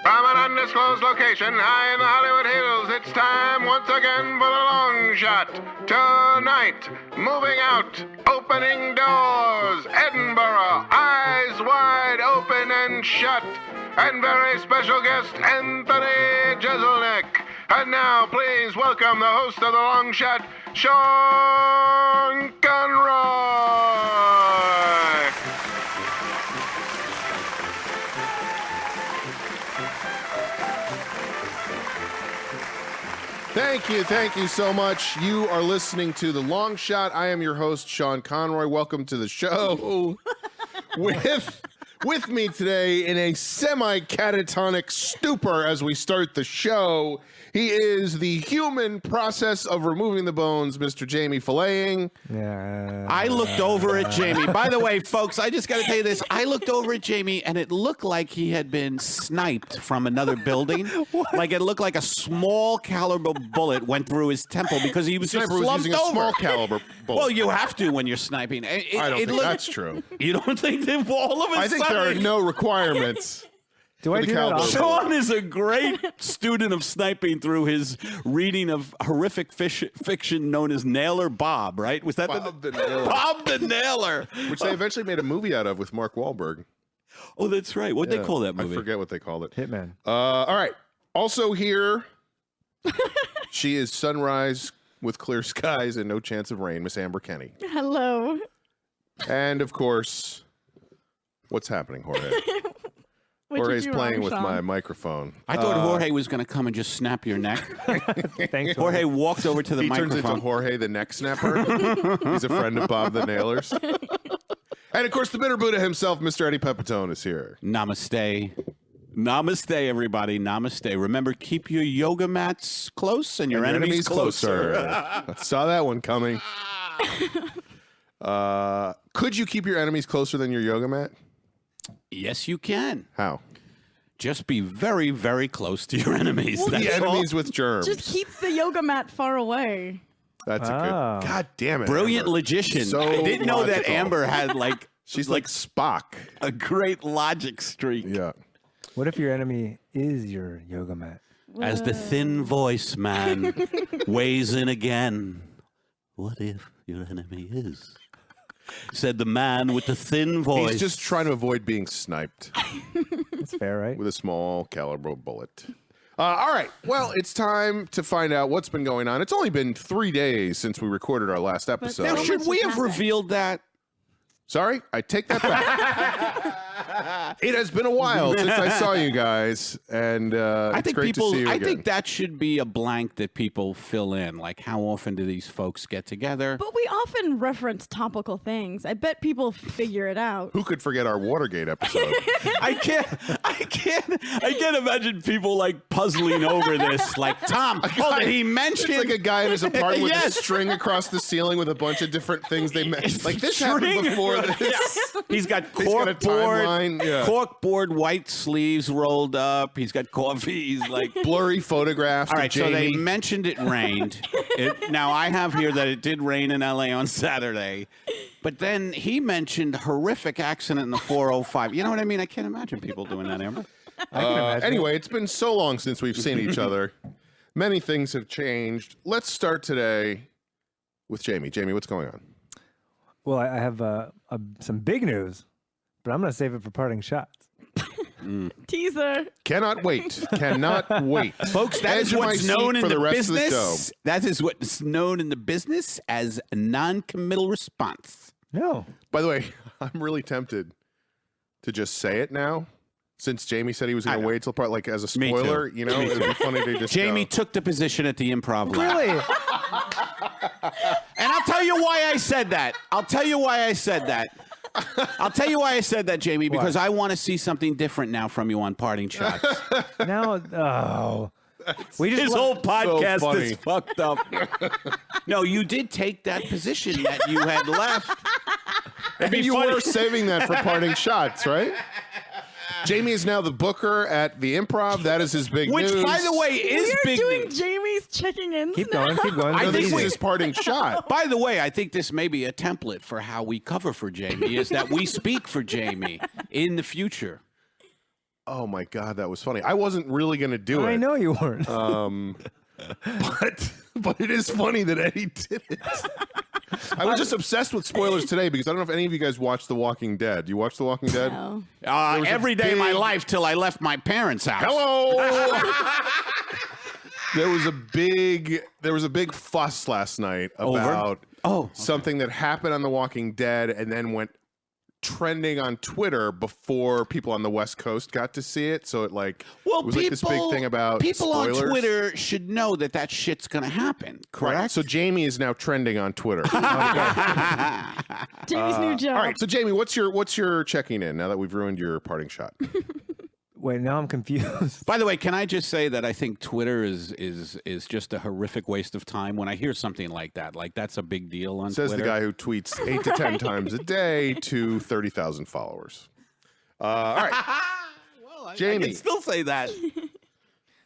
From an undisclosed location high in the Hollywood Hills, it's time once again for the long shot. Tonight, moving out, opening doors, Edinburgh, eyes wide open and shut. And very special guest, Anthony Jeselnik. And now, please welcome the host of the long shot, Sean Conroy. Thank you so much. You are listening to The Long Shot. I am your host, Sean Conroy. Welcome to the show. With me today in a semi-catatonic stupor as we start the show, he is the human process of removing the bones, Mr. Jamie Filleting. Yeah. I looked over at Jamie. By the way, folks, I just got to tell you this. I looked over at Jamie, and it looked like he had been sniped from another building. Like it looked like a small caliber bullet went through his temple because he was just Sniper was slumped using a over. small caliber bullet. Well, you have to when you're sniping. I don't think that's true. You don't think that all of a I think sudden... there are no requirements. Do I the do that caliber often? Sean is a great student of sniping through his reading of horrific fiction known as Nailer Bob, right? Was that Bob the Nailer. Bob the Nailer? Which they eventually made a movie out of with Mark Wahlberg. Oh, that's right. What'd they call that movie? I forget what they called it. Hitman. All right. Also here, she is sunrise with clear skies and no chance of rain, Miss Amber Kenny. Hello. And, of course, what's happening, Jorge? What Jorge's did you playing wrong, with Sean? my microphone. I thought Jorge was going to come and just snap your neck. Thanks. Jorge walked over to the He turns microphone. into Jorge the Neck Snapper. He's a friend of Bob the Nailers. And, of course, the bitter Buddha himself, Mr. Eddie Pepitone, is here. Namaste. Namaste, everybody. Namaste. Remember, keep your yoga mats close and your enemies closer. Saw that one coming. Could you keep your enemies closer than your yoga mat? Yes, you can. How? Just be very, very close to your enemies. Well, That's The all. enemies with germs. Just keep the yoga mat far away. That's a good. Oh. God damn it. Brilliant Amber. logician. So I didn't know that logical. Amber had like She's like Spock. a great logic streak. Yeah. What if your enemy is your yoga mat? As the thin voice man weighs in again. What if your enemy is? Said the man with the thin voice. He's just trying to avoid being sniped That's fair, right? with a small caliber bullet. All right. Well, it's time to find out what's been going on. It's only been 3 days since we recorded our last episode. Now, So should much we has have happened. revealed that? Sorry, I take that back. It has been a while since I saw you guys, and I it's think great people. to see you I again. think that should be a blank that people fill in. Like, how often do these folks get together? But we often reference topical things. I bet people figure it out. Who could forget our Watergate episode? I can't imagine people like puzzling over this. Like, Tom, oh, did he mention? It's like a guy in his apartment with a Yes. string across the ceiling with a bunch of different things they met. Like this happened String. before this. He's got He's got a timeline, corkboard, yeah. corkboard white sleeves rolled up. He's got coffee. He's like, Blurry photographs. all of right. So they Jamie. mentioned it rained. Now I have here that it did rain in LA on Saturday, but then he mentioned horrific accident in the 405. You know what I mean? I can't imagine people doing that, Amber. I can imagine. Anyway, it's been so long since we've seen each other. Many things have changed. Let's start today with Jamie. Jamie, what's going on? Well, I have some big news, but I'm going to save it for parting shots. Teaser. Cannot wait. Cannot wait. Folks, that is Edge of my what's seat known in for the rest of the business. show. That is what's known in the business as a non-committal response. No. By the way, I'm really tempted to just say it now. Since Jamie said he was going I to know. wait till part, like as a Me too. spoiler, you know, it'd be funny to just Jamie go. took the position at the Improv Lab. Really? And I'll tell you why I said that. I'll tell you why I said that. Jamie, because I want to see something different now from you on Parting Shots. Now, oh. We just His want- whole podcast funny. is fucked up. No, you did take that position that you had left. And you were saving that for parting shots, right? Jamie is now the booker at the Improv. That is his big Which, news. by the way, is We're big doing news. Jamie's checking in. Keep going, keep going. I No, Go this think is easy. his parting shot. By the way, I think this may be a template for how we cover for Jamie, is that we speak for Jamie in the future. Oh my God, that was funny. I wasn't really going to do it. I know you weren't. But it is funny that Eddie did it. I was just obsessed with spoilers today because I don't know if any of you guys watched The Walking Dead. You watch The Walking Dead? No. Every day of my life till I left my parents' house. Hello. There was a big fuss last night about something that happened on The Walking Dead and then went trending on Twitter before people on the West Coast got to see it. So it like was like this big thing about people spoilers. on Twitter should know that shit's gonna happen. Correct. Right. So Jamie is now trending on Twitter. Jamie's new job. All right. So Jamie, what's your checking in now that we've ruined your parting shot? Wait, now I'm confused. By the way, can I just say that I think Twitter is just a horrific waste of time. When I hear something like that, that's a big deal on Says Twitter. the guy who tweets 8 to 10 times a day to 30,000 followers. All right. Well, I Jamie. can still say that.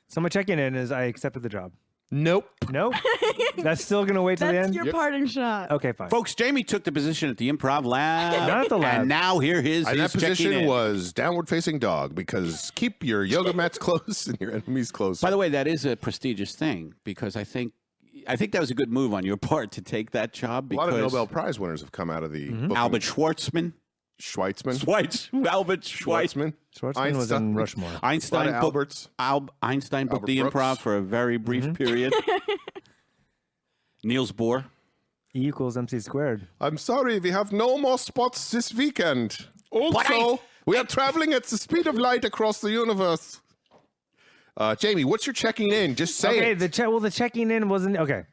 So my check-in is I accepted the job. Nope. Nope. That's still gonna wait till the That's end. your parting shot. Okay, fine. Folks, Jamie took the position at the Improv Lab. Not at the lab. And now here And his that checking position in. was downward facing dog because keep your yoga mats close and your enemies close. By the way, that is a prestigious thing because I think that was a good move on your part to take that job. a Because lot of Nobel Prize winners have come out of the booking. Albert Schwartzman. Albert Schwartzman. Schwartzman was in Rushmore. Einstein A lot of Alberts. Einstein booked Albert the Brooks. Improv for a very brief period. Niels Bohr. E = MC squared. I'm sorry, we have no more spots this weekend. Also, we are traveling at the speed of light across the universe. Jamie, what's your checking in? Just say Okay, it. the checking in wasn't okay.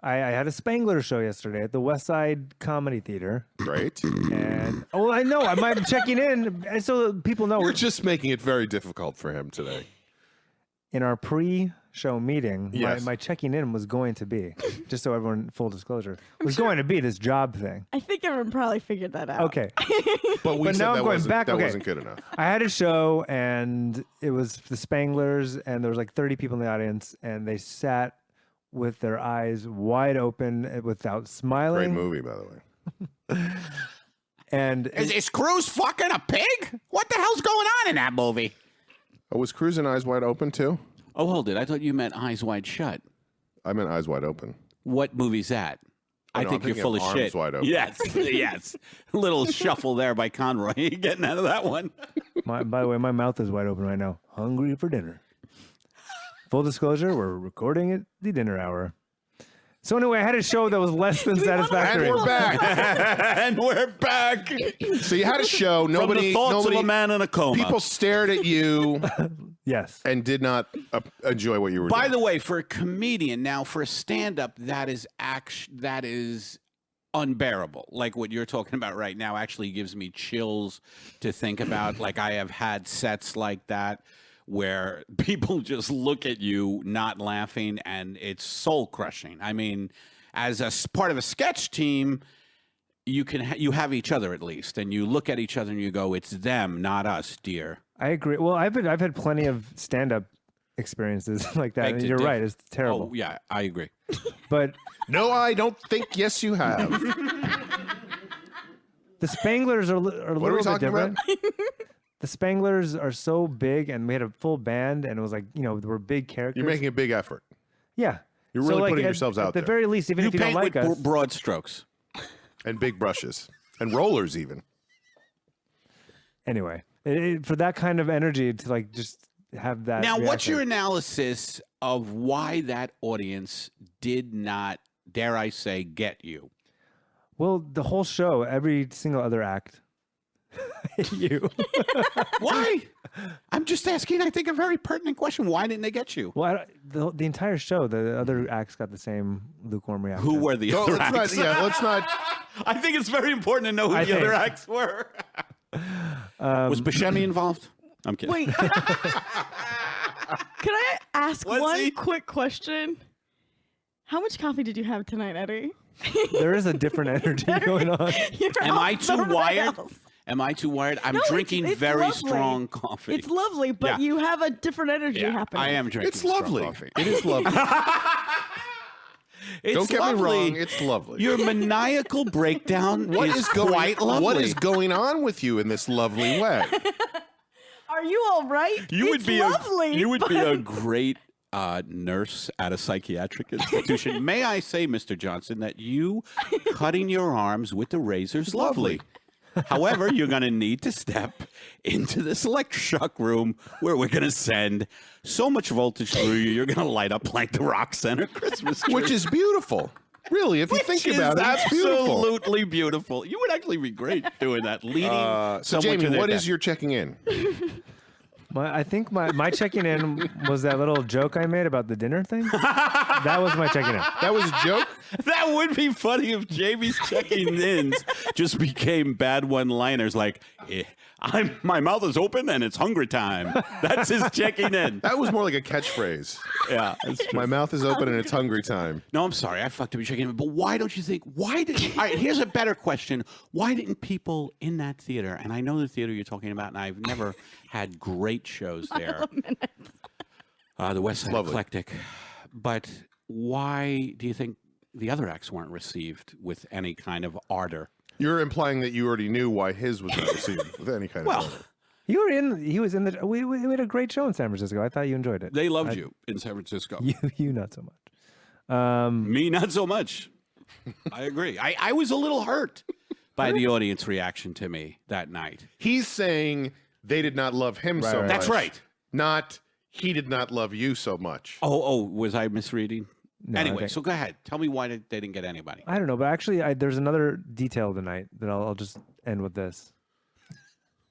I had a Spangler show yesterday at the West Side Comedy Theater, Great. and I know I'm checking in so that people know You're just making it very difficult for him today. in our pre-show meeting. Yes. My checking in was going to be, just so everyone full disclosure, was going to be this job thing. I think everyone probably figured that out. Okay, But we But said now I'm that going wasn't, back, that okay. wasn't good enough. I had a show and it was the Spanglers, and there was like 30 people in the audience, and they sat with their eyes wide open without Great smiling. movie, by the way. And Is Cruz fucking a pig? What the hell's going on in that movie? Oh, was Cruising Eyes Wide Open too? Oh, hold it. I thought you meant Eyes Wide Shut. I meant Eyes Wide Open. What movie's that? I no, think I'm you're thinking full of of Arms shit. Wide Open. Yes, yes. A little shuffle there by Conroy. You getting out of that one? by the way, my mouth is wide open right now. Hungry for dinner. Full disclosure, we're recording at the dinner hour. So anyway, I had a show that was less than satisfactory. And we're back. And we're back. So you had a show. From the Nobody, thoughts of a man in a coma. people stared at you Yes. and did not enjoy what you were By doing. the way, for a comedian, now for a stand-up, that is unbearable. Like what you're talking about right now actually gives me chills to think about. Like I have had sets like that where people just look at you not laughing, and it's soul crushing. I mean, as part of a sketch team, you have each other at least, and you look at each other and you go, "It's them, not us, dear." I agree. Well, I've had plenty of stand-up experiences like that. Beg And to you're differ. right. It's terrible. Oh yeah, I agree. But No, I don't think. Yes, you have. the Spanglers are a What are little we bit talking different. about? The Spanglers are so big, and we had a full band, and it was like, there were big characters. You're making a big effort. Yeah. You're So, really like, putting at- yourselves at out the there. very least, even You if you don't paint like with us. broad strokes. And big brushes. And rollers, even. Anyway, for that kind of energy to like just have that. Now, what's your reaction. analysis of why that audience did not, dare I say, get you? Well, the whole show, every single other act. You. Why? I'm just asking, I think, a very pertinent question. Why didn't they get you? Well, the entire show, the other acts got the same lukewarm reaction. Who were the So other let's acts? not, yeah, let's not. I think it's very important to know who I the other think. acts were. Was Buscemi involved? I'm kidding. Wait. Can I ask Was one he? quick question? How much coffee did you have tonight, Eddie? There is a different energy going on. You're Am I off too the wired? rails. Am I too wired? I'm No, drinking it's very lovely. strong coffee. It's lovely, but Yeah. you have a different energy Yeah, happening. I am drinking It's strong lovely. coffee. It is lovely. It's Don't get me lovely. wrong. It's lovely. Your maniacal breakdown What is is going? quite lovely. What is going on with you in this lovely way? Are Are you all right? It's lovely. You would be a great nurse at a psychiatric institution. May I say, Mr. Johnson, that you cutting your arms with the razor is lovely. However, you're going to need to step into this electroshock room where we're going to send so much voltage through you, you're going to light up like the Rock Center Christmas tree. Which is beautiful. Really, if you think about it, it's beautiful. Absolutely beautiful. You would actually be great doing that, leading So, someone Jamie, to their what death. is your checking in? I think my checking in was that little joke I made about the dinner thing. That was my checking in. That was a joke? That would be funny if Jamie's checking ins just became bad one-liners like, my mouth is open and it's hungry time. That's his checking in. That was more like a catchphrase. Yeah. My mouth is open and it's hungry time. No, I'm sorry. I fucked up your checking in. But why don't you think, all right, here's a better question. Why didn't people in that theater, and I know the theater you're talking about, and I've never had great shows there. The West Side Lovely. Eclectic. But why do you think the other acts weren't received with any kind of ardor? You're implying that you already knew why his was not received with any kind of order. You were in. He was in the. We had a great show in San Francisco. I thought you enjoyed it. They loved you in San Francisco. You not so much. Me, not so much. I agree. I was a little hurt by the audience reaction to me that night. He's saying they did not love him so right. much. That's right. Not he did not love you so much. Oh, was I misreading? No, anyway, okay. so go ahead. Tell me why they didn't get anybody. I don't know, but actually, there's another detail of the night that I'll just end with this.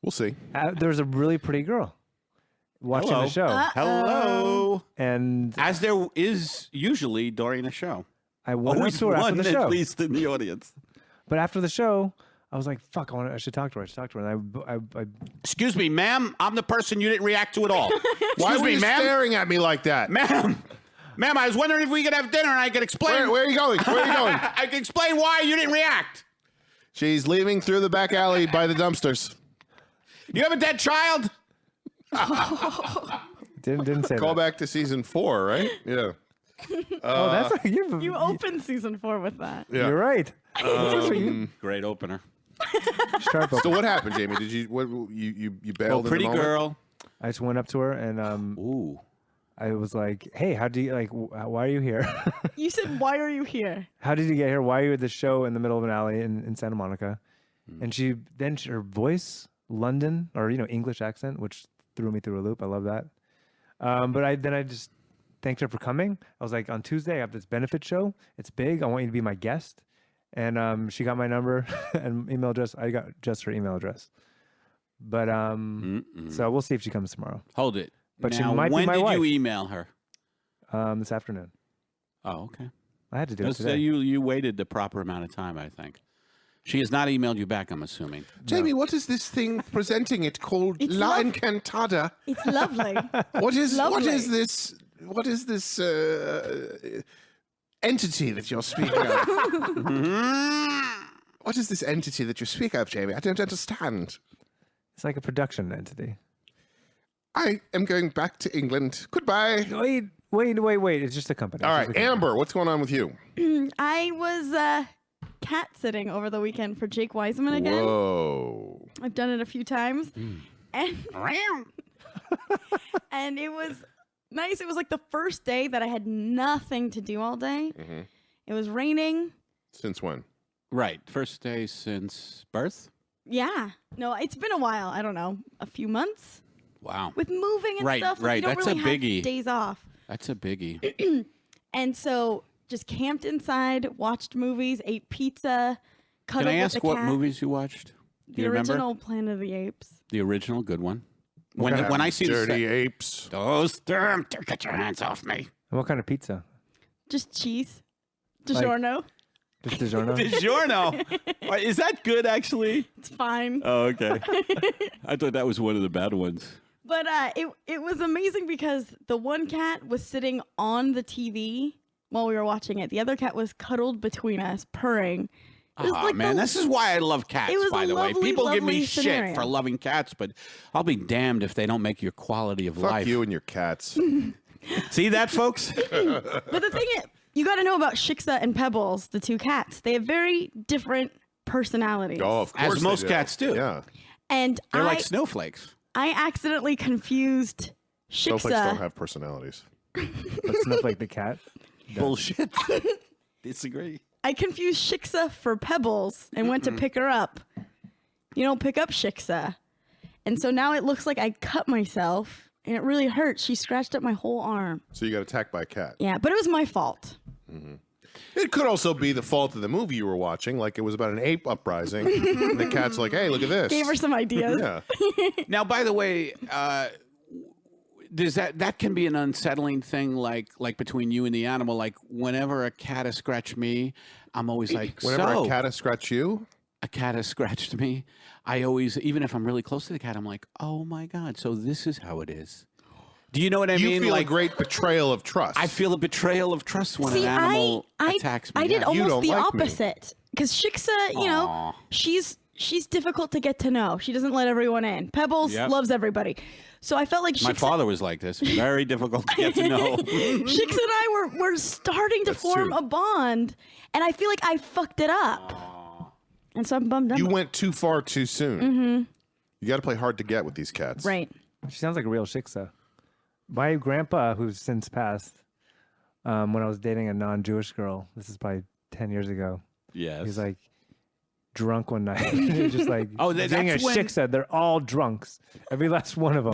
We'll see. There's a really pretty girl watching Hello. the show, Hello. and As there is usually during a show. I went up Always to her after one the show. at least in the audience. But after the show, I was like, "Fuck! I should talk to her. And I Excuse me, ma'am. I'm the person you didn't react to at all. Why Excuse were me, you ma'am. staring at me like that? Ma'am, I was wondering if we could have dinner and I could explain. Where are you going? Where are you going? I could explain why you didn't react. She's leaving through the back alley by the dumpsters. You have a dead child? didn't say Call that. back to season 4, right? Yeah. Oh, that's You opened season 4 with that. Yeah. You're right. Great opener. Sharp So open. what happened, Jamie? Did you you bailed? Pretty in the moment? girl. I just went up to her and Ooh. I was like, "Hey, how do you like? Why are you here? You said, "Why are you here?" How did you get here? Why are you at the show in the middle of an alley in Santa Monica?" And her voice, London or English accent, which threw me through a loop. I love that. But I just thanked her for coming. I was like, on Tuesday I have this benefit show. It's big. I want you to be my guest. And she got my number and email address. I got just her email address. But so we'll see if she comes tomorrow. Hold it. But she now, might be when my did wife. you email her? This afternoon. Oh, okay. I had to do it So today. you waited the proper amount of time, I think. She has not emailed you back, I'm assuming. Jamie, what is this thing presenting it called It's La lov- Encantada? It's lovely. What is Lovely. this? What is this entity that you're speaking of? What is this entity that you speak of, Jamie? I don't understand. It's like a production entity. I am going back to England. Goodbye. Wait. It's just a company. All It's right, just a company. Amber, what's going on with you? I was cat sitting over the weekend for Jake Wiseman again. Whoa. I've done it a few times. And and it was nice. It was like the first day that I had nothing to do all day. It was raining. Since when? Right. First day since birth? Yeah. No, it's been a while. I don't know. A few months Wow. with moving and Right, stuff. Like, right. you don't That's a really have biggie. days off. That's a biggie. And so just camped inside, watched movies, ate pizza, cuddled Can I with ask the what cat. movies you watched? Do The you remember? original Planet of the Apes. The original, good one. When I see Dirty the apes. those damn, get your hands off me. And what kind of pizza? Just cheese. DiGiorno. Just DiGiorno? DiGiorno. Is that good, actually? It's fine. Oh, okay. I thought that was one of the bad ones. But it was amazing because the one cat was sitting on the TV while we were watching it. The other cat was cuddled between us, purring. It was Oh, like man, the- this is why I love cats, it was by a the way. lovely, People give me lovely shit scenario. for loving cats, but I'll be damned if they don't make your quality of Fuck life. you and your cats. See that, folks? But the thing is, you got to know about Shiksa and Pebbles, the two cats. They have very different personalities. Oh, of course As they most do. cats do. Yeah. And They're I like snowflakes. I accidentally confused Snowflakes don't Shiksa. have personalities. But Snowflake the cat. Bullshit. Disagree. I confused Shiksa for Pebbles and went to pick her up. You don't pick up Shiksa. And so now it looks like I cut myself and it really hurts. She scratched up my whole arm. So you got attacked by a cat. Yeah, but it was my fault. It could also be the fault of the movie you were watching, like it was about an ape uprising. And the cat's like, hey, look at this. Gave her some ideas. Yeah. Now, by the way, does that can be an unsettling thing, like between you and the animal? Like whenever a cat has scratched me, I'm always like, Whenever so a cat has scratched you, a cat has scratched me. I always, even if I'm really close to the cat, I'm like, oh my God, so this is how it is. Do you know what I you mean? feel Like a great betrayal of trust. I feel a betrayal of trust when See, an animal I attacks me. I did Yeah. You almost don't the like me. opposite. Because Shiksa, you know, Aw. she's difficult to get to know. She doesn't let everyone in. Pebbles Yep. loves everybody. So I felt like My Shiksa, father was like this. Very difficult to get to know. Shiksa and I were starting to That's form true. a bond, and I feel like I fucked it up. And so I'm bummed out. You went too far too soon. Mm-hmm. You got to play hard to get with these cats. Right. She sounds like a real Shiksa. My grandpa, who's since passed, when I was dating a non-Jewish girl, this is probably 10 years ago, Yes. he's like drunk one night. He was just like, Oh, being a that's when- Shiksa, they're all drunks. Every last one of them.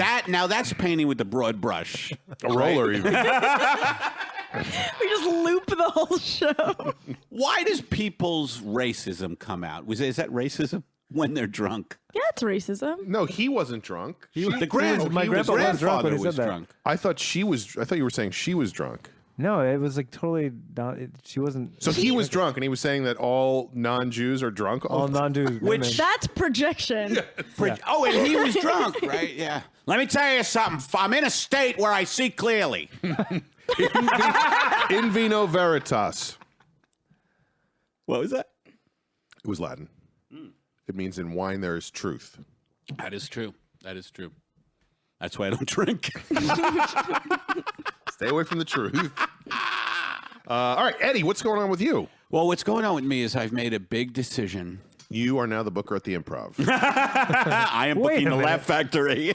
That's painting with the broad brush. A roller even. We just loop the whole show. Why does people's racism come out? Is that racism when they're drunk? Yeah, it's racism. No, he wasn't drunk. my grandpa was drunk when he said that. drunk. I thought you were saying she was drunk. No, it was like totally not. She wasn't. So he was drunk, and he was saying that all non-Jews are drunk. all non-Jews. Which- women. That's projection. Oh, and he was drunk, right? Yeah. Let me tell you something. I'm in a state where I see clearly. In vino veritas. What was that? It was Latin. It means in wine there is truth. That is true. That is true. That's why I don't drink. Stay away from the truth. All right, Eddie, what's going on with you? Well, what's going on with me is I've made a big decision. You are now the booker at the Improv. I am Wait booking a the minute. Laugh Factory.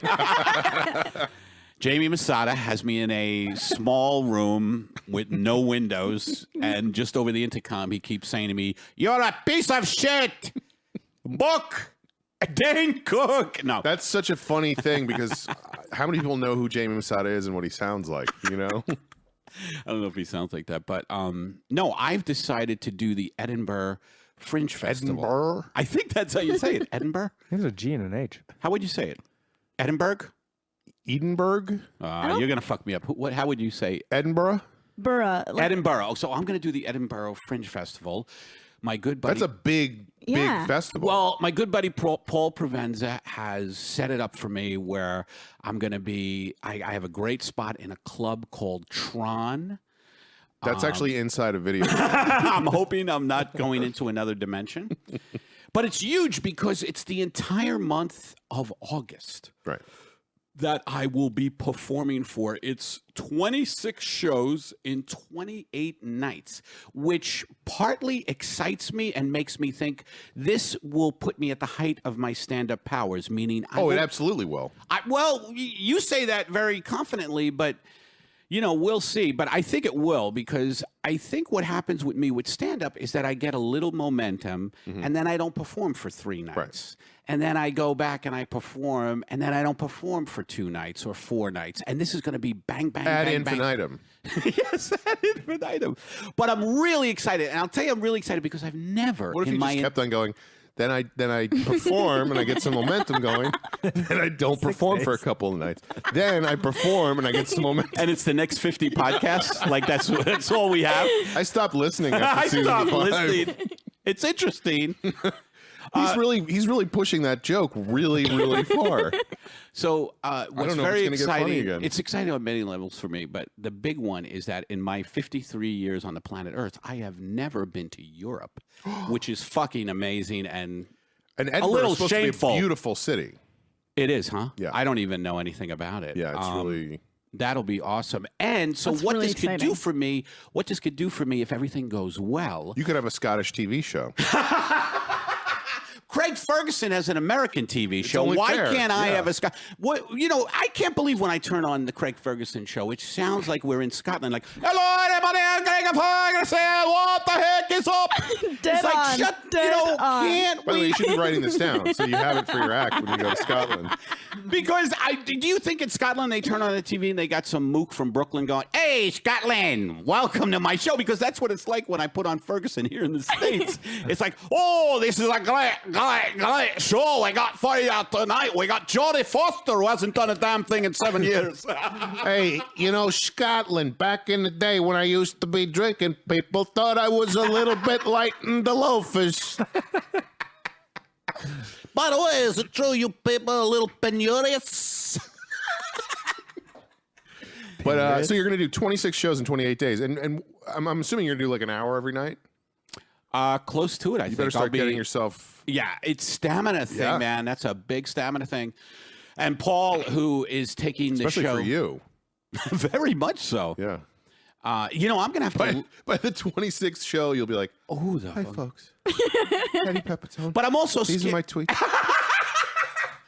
Jamie Masada has me in a small room with no windows, and just over the intercom, he keeps saying to me, "You're a piece of shit. Book Dane Cook." No, That's such a funny thing because how many people know who Jamie Masada is and what he sounds like, you know? I don't know if he sounds like that, but no, I've decided to do the Edinburgh Fringe Festival. Edinburgh? I think that's how you say it. Edinburgh. There's a G and an H. How would you say it? Edinburgh. Edinburgh? You're gonna fuck me up. What? How would you say Edinburgh? Burra. Like, Edinburgh? So I'm gonna do the Edinburgh Fringe Festival. My good buddy. That's a big Yeah. festival. Well, my good buddy Paul Provenza has set it up for me where I'm going to be. I have a great spot in a club called Tron. That's actually inside a video. I'm hoping I'm not going into another dimension. But it's huge because it's the entire month of August Right. that I will be performing for. It's 26 shows in 28 nights, which partly excites me and makes me think this will put me at the height of my stand-up powers, meaning Oh, it absolutely will. you say that very confidently, but you know, we'll see. But I think it will, because I think what happens with me with stand-up is that I get a little momentum and then I don't perform for 3 nights. Right. And then I go back and I perform, and then I don't perform for 2 nights or 4 nights. And this is going to be bang, bang, Ad bang, bang. infinitum. Yes, ad infinitum. But I'm really excited. And I'll tell you, I'm really excited because I've never What if in you my just kept on going? Then I perform and I get some momentum going. Then I don't perform for a couple of nights. Then I perform and I get some momentum. and it's the next 50 podcasts. Like that's all we have. I stopped listening I after season stopped 5. listening. It's interesting. He's really pushing that joke really, really far. So what's don't know if very it's gonna get funny exciting, again. it's exciting on many levels for me, but the big one is that in my 53 years on the planet Earth, I have never been to Europe, which is fucking amazing. And And Edinburgh little is supposed shameful. to be a beautiful city. it is, huh? Yeah. I don't even know anything about it. Yeah, it's really. That'll be awesome. And so That's what really this could do exciting. for me, if everything goes well, You could have a Scottish TV show. Craig Ferguson has an American TV show. only Why fair, can't I yeah. have a Scott? What I can't believe when I turn on the Craig Ferguson show, it sounds like we're in Scotland. Like, hello, everybody, I'm Craig Ferguson. What the heck is up? Dead It's like, on. shut, Dead on. can't By the way, we? you should be writing this down so you have it for your act when you go to Scotland. Because do you think in Scotland they turn on the TV and they got some mook from Brooklyn going, "Hey, Scotland, welcome to my show"? Because that's what it's like when I put on Ferguson here in the States. It's like, oh, this is a great show we got for you tonight. We got Jodie Foster, who hasn't done a damn thing in 7 years. Hey, Scotland, back in the day when I used to be drinking, people thought I was a little bit light in the loafers. By the way, is it true you people are a little penurious? But so you're going to do 26 shows in 28 days. And I'm assuming you're going to do like an hour every night? Close to it, I think. You better start getting yourself... Yeah, it's stamina thing, Yeah. man. That's a big stamina thing. And Paul, who is taking the Especially show... for you. Very much so. Yeah. I'm going to have to... By the 26th show, you'll be like, Oh, the hi, fuck. folks. Eddie Pepitone. But I'm also These are my tweets.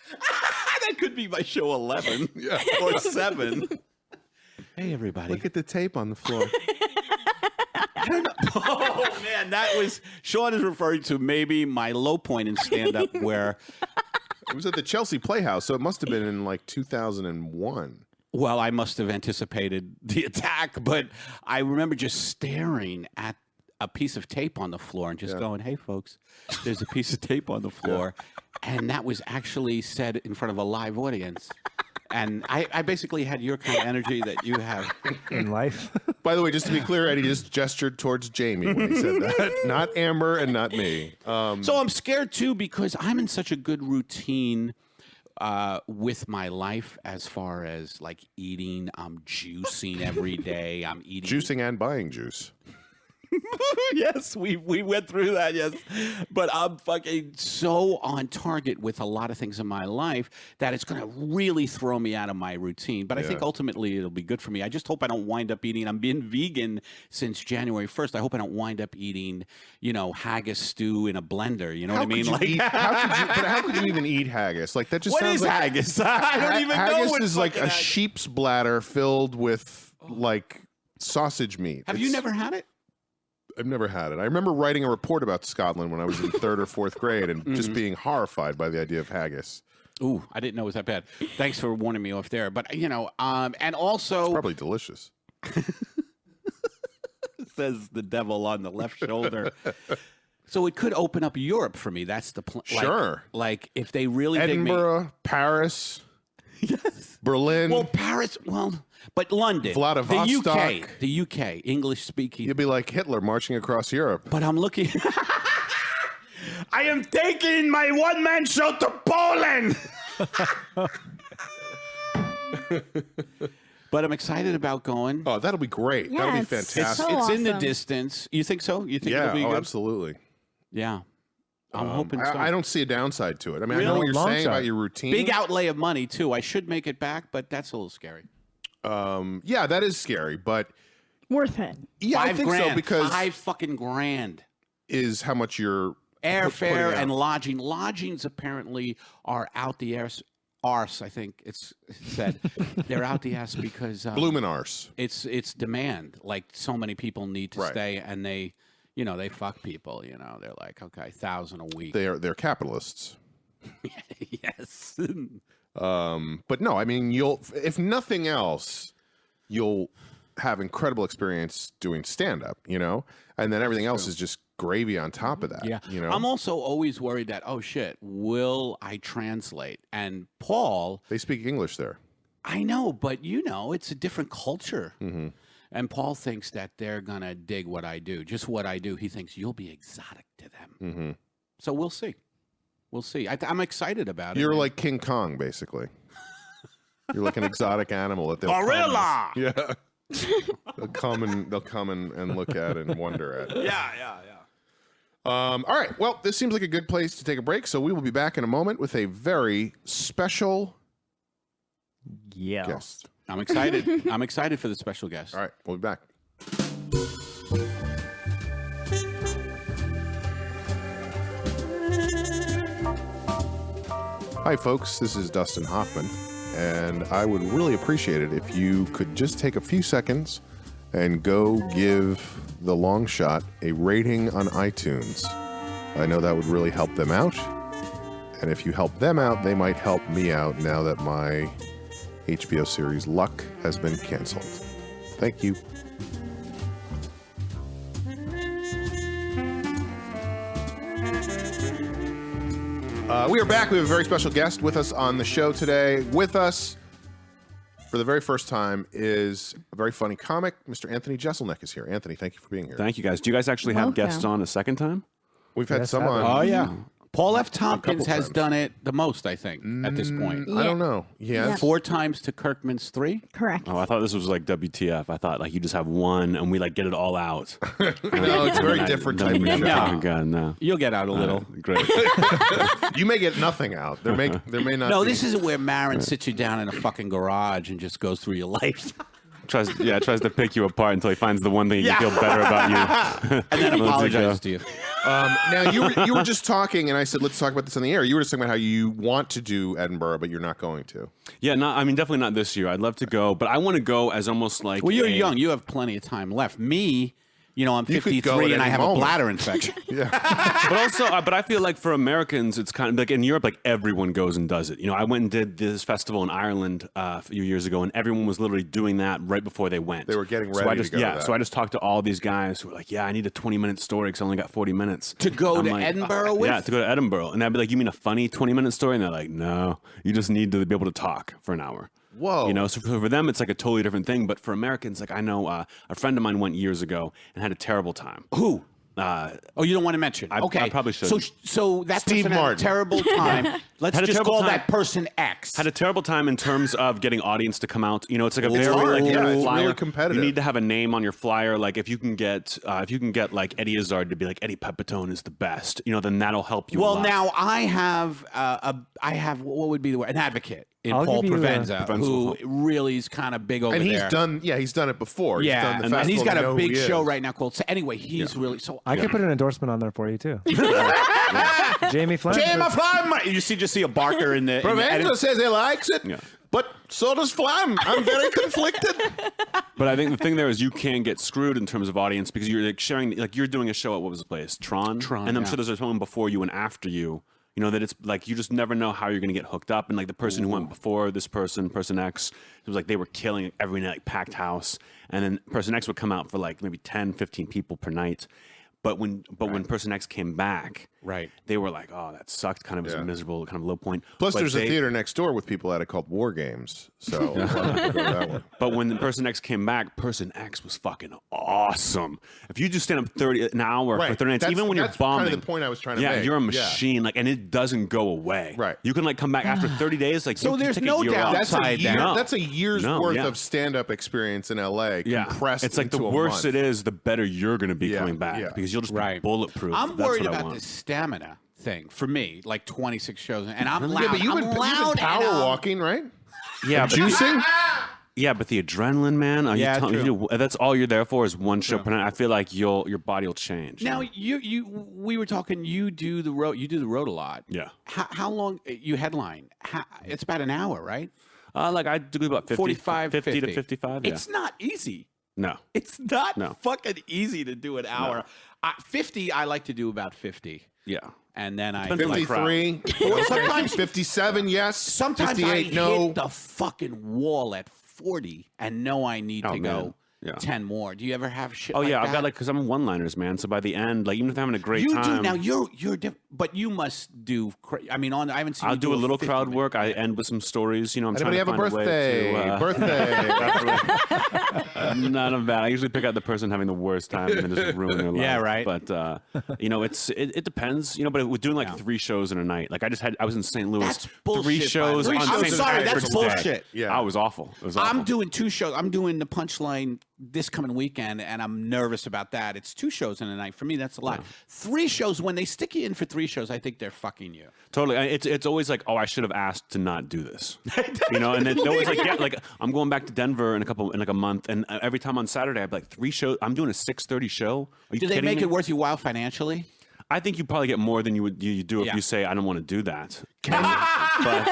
That could be my show 11 or 7. Hey, everybody. Look at the tape on the floor. I don't know. Oh, man, that was... Sean is referring to maybe my low point in stand-up where... It was at the Chelsea Playhouse, so it must have been in like 2001. Well, I must have anticipated the attack, but I remember just staring at a piece of tape on the floor and just going, "Hey, folks, there's a piece of tape on the floor." And that was actually said in front of a live audience. And I basically had your kind of energy that you have. in life. By the way, just to be clear, Eddie just gestured towards Jamie when he said that. Not Amber and not me. So I'm scared, too, because I'm in such a good routine with my life as far as like eating. I'm juicing every day. I'm eating. Juicing and buying juice. Yes, we went through that, yes. But I'm fucking so on target with a lot of things in my life that it's going to really throw me out of my routine. But I think ultimately it'll be good for me. I just hope I don't wind up eating. I'm being vegan since January 1st. I hope I don't wind up eating, haggis stew in a blender. You know what I mean? How could you even eat haggis? Like that just What sounds is like haggis? I don't even know haggis what is like fucking a haggis- sheep's bladder filled with like sausage meat. Have you never had it? I've never had it. I remember writing a report about Scotland when I was in 3rd or 4th grade and just being horrified by the idea of haggis. Ooh, I didn't know it was that bad. Thanks for warning me off there. But, and also... Probably delicious. says the devil on the left shoulder. So it could open up Europe for me. That's the plan. Sure. Like if they really dig me. Edinburgh, Paris, Yes. Berlin. Well, Paris. But London, Vladivostok. the UK, English speaking. You'd be like Hitler marching across Europe. But I'm looking. I am taking my one-man show to Poland. But I'm excited about going. Oh, that'll be great. Yeah, that'll be it's fantastic. so It's in the awesome. distance. You think so? You think Yeah, it'll be good? absolutely. Yeah. I'm hoping so. I don't see a downside to it. I mean, I know Really? what you're Long saying shot. about your routine. Big outlay of money too. I should make it back, but that's a little scary. Yeah, that is scary, but Worth it. yeah, I $5 think grand. so because $5 fucking grand. is how much you're Airfare putting and out. lodging. Lodgings apparently are out the arse. I think it's said. They're out the ass because bloomin' arse. it's demand. Like so many people need to Right. stay, and they fuck people. They're like, okay, 1,000 a week. They're capitalists. Yes. But no, I mean, if nothing else, you'll have incredible experience doing stand up, and then everything else is just gravy on top of that. Yeah. You know, I'm also always worried that, oh shit, will I translate? And Paul, they speak English there. I know, but it's a different culture. Mm-hmm. And Paul thinks that they're going to dig what I do, just what I do. He thinks you'll be exotic to them. Mm-hmm. So we'll see. We'll see. I'm excited about it. You're man. like King Kong, basically. You're like an exotic animal that they'll Gorilla! come- Yeah. they'll come and look at and wonder at. Yeah. All right. Well, this seems like a good place to take a break, so we will be back in a moment with a very special Yeah. guest. I'm excited. I'm excited for the special guest. All right, we'll be back. Hi, folks. This is Dustin Hoffman, and I would really appreciate it if you could just take a few seconds and go give The Long Shot a rating on iTunes. I know that would really help them out, and if you help them out, they might help me out now that my HBO series Luck has been canceled. Thank you. We are back. We have a very special guest with us on the show today. With us for the very first time is a very funny comic. Mr. Anthony Jeselnik is here. Anthony, thank you for being here. Thank you, guys. Do you guys actually have guests on a second time? We've had Yes, some I on. have. Oh, yeah. Paul F. Tompkins has times. done it the most, I think, at this point. I don't know. Yes. 4 times to Kirkman's 3. Correct. Oh, I thought this was like WTF. I thought like you just have one and we like get it all out. No, it's a very different type of show. Oh God, no. You'll get out a little. Great. You may get nothing out. There may not. No, be. this isn't where Marin sits you down in a fucking garage and just goes through your life. tries to pick you apart until he finds the one thing he can feel better about you. And then apologizes to you. Now you were just talking, and I said, let's talk about this on the air. You were just talking about how you want to do Edinburgh, but you're not going to. Yeah, I mean definitely not this year. I'd love to go, but I want to go as almost like Well, you're young. You have plenty of time left. Me, I'm You could go 53 at and I any have moment. a bladder infection. But also, but I feel like for Americans, it's kind of like in Europe, like everyone goes and does it. I went and did this festival in Ireland a few years ago, and everyone was literally doing that right before they went. They were getting So I ready just, to go to that. So I just talked to all these guys who were like, "Yeah, I need a 20-minute story because I only got 40 minutes To go I'm to like, Edinburgh with? Yeah, to go to Edinburgh, and I'd be like, "You mean a funny 20-minute story?" And they're like, "No, you just need to be able to talk for an hour." Whoa. So for them, it's like a totally different thing. But for Americans, like I know a friend of mine went years ago and had a terrible time. Who? Oh, you don't want to mention? Okay. I probably So, shouldn't. so that Steve person had a Martin. terrible time. Let's Had a just terrible call time. that person X. Had a terrible time in terms of getting audience to come out. It's like a It's very hard. like you Yeah, got a it's flyer. really competitive. You need to have a name on your flyer. Like if you can get like Eddie Izzard to be like Eddie Pepitone is the best. Then that'll help you. a Well, lot. now I have what would be the word? An advocate in I'll Paul give you, Provenza, Provenza. who really is kind of big over And he's there. done it before. He's Yeah, done the and he's festival. got They a know big who he show is. right now called. So anyway, he's really so. I could put an endorsement on there for you too. Jamie Flynn. You just see a barker in the. Provenza says he likes it, Yeah. but so does Flam. I'm very conflicted. But I think the thing there is you can get screwed in terms of audience because you're like sharing, like you're doing a show at what was the place? Tron, and I'm yeah. sure there's someone before you and after you. That it's like you just never know how you're going to get hooked up. And like the person who went before this person X, it was like they were killing it every night, like packed house. And then person X would come out for like maybe 10, 15 people per night. But when person X came back, Right. they were like, "Oh, that sucked." Kind of was Yeah. a miserable, kind of low point. Plus, But there's a they- theater next door with people at it called War Games. So we'll have to go to that one. But when the person X came back, person X was fucking awesome. If you just stand up an hour for 30 minutes, That's- even when you're that's bombing, kind of the point I was trying to yeah, make. you're a Yeah. machine, like, and it doesn't go away. Right. You can like come back after 30 days, like So you can there's take no a year doubt off. That's a Outside year. that. No. That's a year's No, worth yeah. of stand-up experience in LA Yeah, compressed it's like the into a worse month. it is, the better you're going to be Yeah, coming back yeah. because you'll just Right. be bulletproof. I'm That's worried what I about want. the stamina thing for me, like 26 shows, and I'm loud. Yeah, but you've I'm been loud power and, walking, right? Yeah, but Juicing. yeah, but the adrenaline, man. Yeah, true. That's all you're there for is one show per night. I feel like your body will change. Now we were talking. You do the road. You do the road a lot. Yeah. How long you headline? It's about an hour, right? Like I do about 50, 45, 50 to 50. 55. Yeah. It's not easy. No. It's not No. fucking easy to do an hour. 50, I like to do about 50, Yeah. and then Depends on the 53. Sometimes- 57, yes. sometimes 58, I no. hit the fucking wall at 40 and know I need Oh, to man. go Yeah. 10 more. Do you ever have shit? Oh like yeah, that? I've got like because I'm one-liners, man. So by the end, like even if I'm having a great You time, do now. You're but you must do. I mean, I haven't seen. I'll you do a little 50 crowd minute. work. I end with some stories. I'm Anybody have trying a to find birthday? a way to, Birthday. None of that. I usually pick out the person having the worst time and then just ruin their life. Yeah, right. But it depends. But we're doing like 3 shows in a night. Like I was in St. Louis. That's bullshit. 3 by shows the way. on I'm St. sorry, Patrick's that's Day. bullshit. Yeah. I was awful. It was awful. I'm doing 2 shows. I'm doing the Punchline this coming weekend, and I'm nervous about that. It's 2 shows in a night. For me, that's a lot. 3 shows, when they stick you in for 3 shows, I think they're fucking you. Totally. It's always like, oh, I should have asked to not do this. And it's always like, yeah, like I'm going back to Denver in like a month, and every time on Saturday I'd be like 3 shows. I'm doing a 6:30 show. Are you Do they kidding make me? it worth your while financially? I think you probably get more than you do if you say, I don't want to do that. But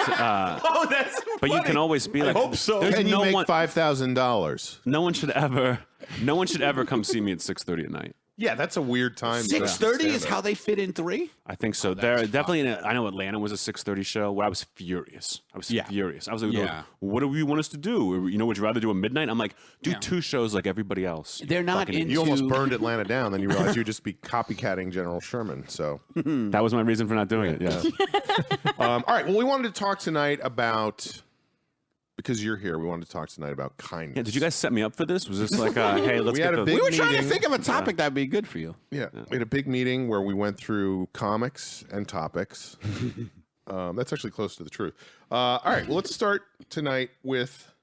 that's but you can always be like, hope so. there's Can you no make one, $5,000? no one should ever come see me at 6:30 at night. Yeah, that's a weird time. 6:30 is how they fit in 3? I think so. They're definitely I know Atlanta was a 6:30 show where I was furious. I was furious. I was like, what do you want us to do? You know, would you rather do a midnight? I'm like, do 2 shows like everybody else. They're not into... You almost burned Atlanta down. Then you realized you'd just be copycatting General Sherman. So That was my reason for not doing it. Yeah. all right. Well, we wanted to talk tonight about... Because you're here, we wanted to talk tonight about kindness. Yeah, did you guys set me up for this? Was this like, hey, let's We had get a the... big We were trying to meeting. think of a topic that'd be good for you. Yeah, we had a big meeting where we went through comics and topics. That's actually close to the truth. All right, well, let's start tonight with...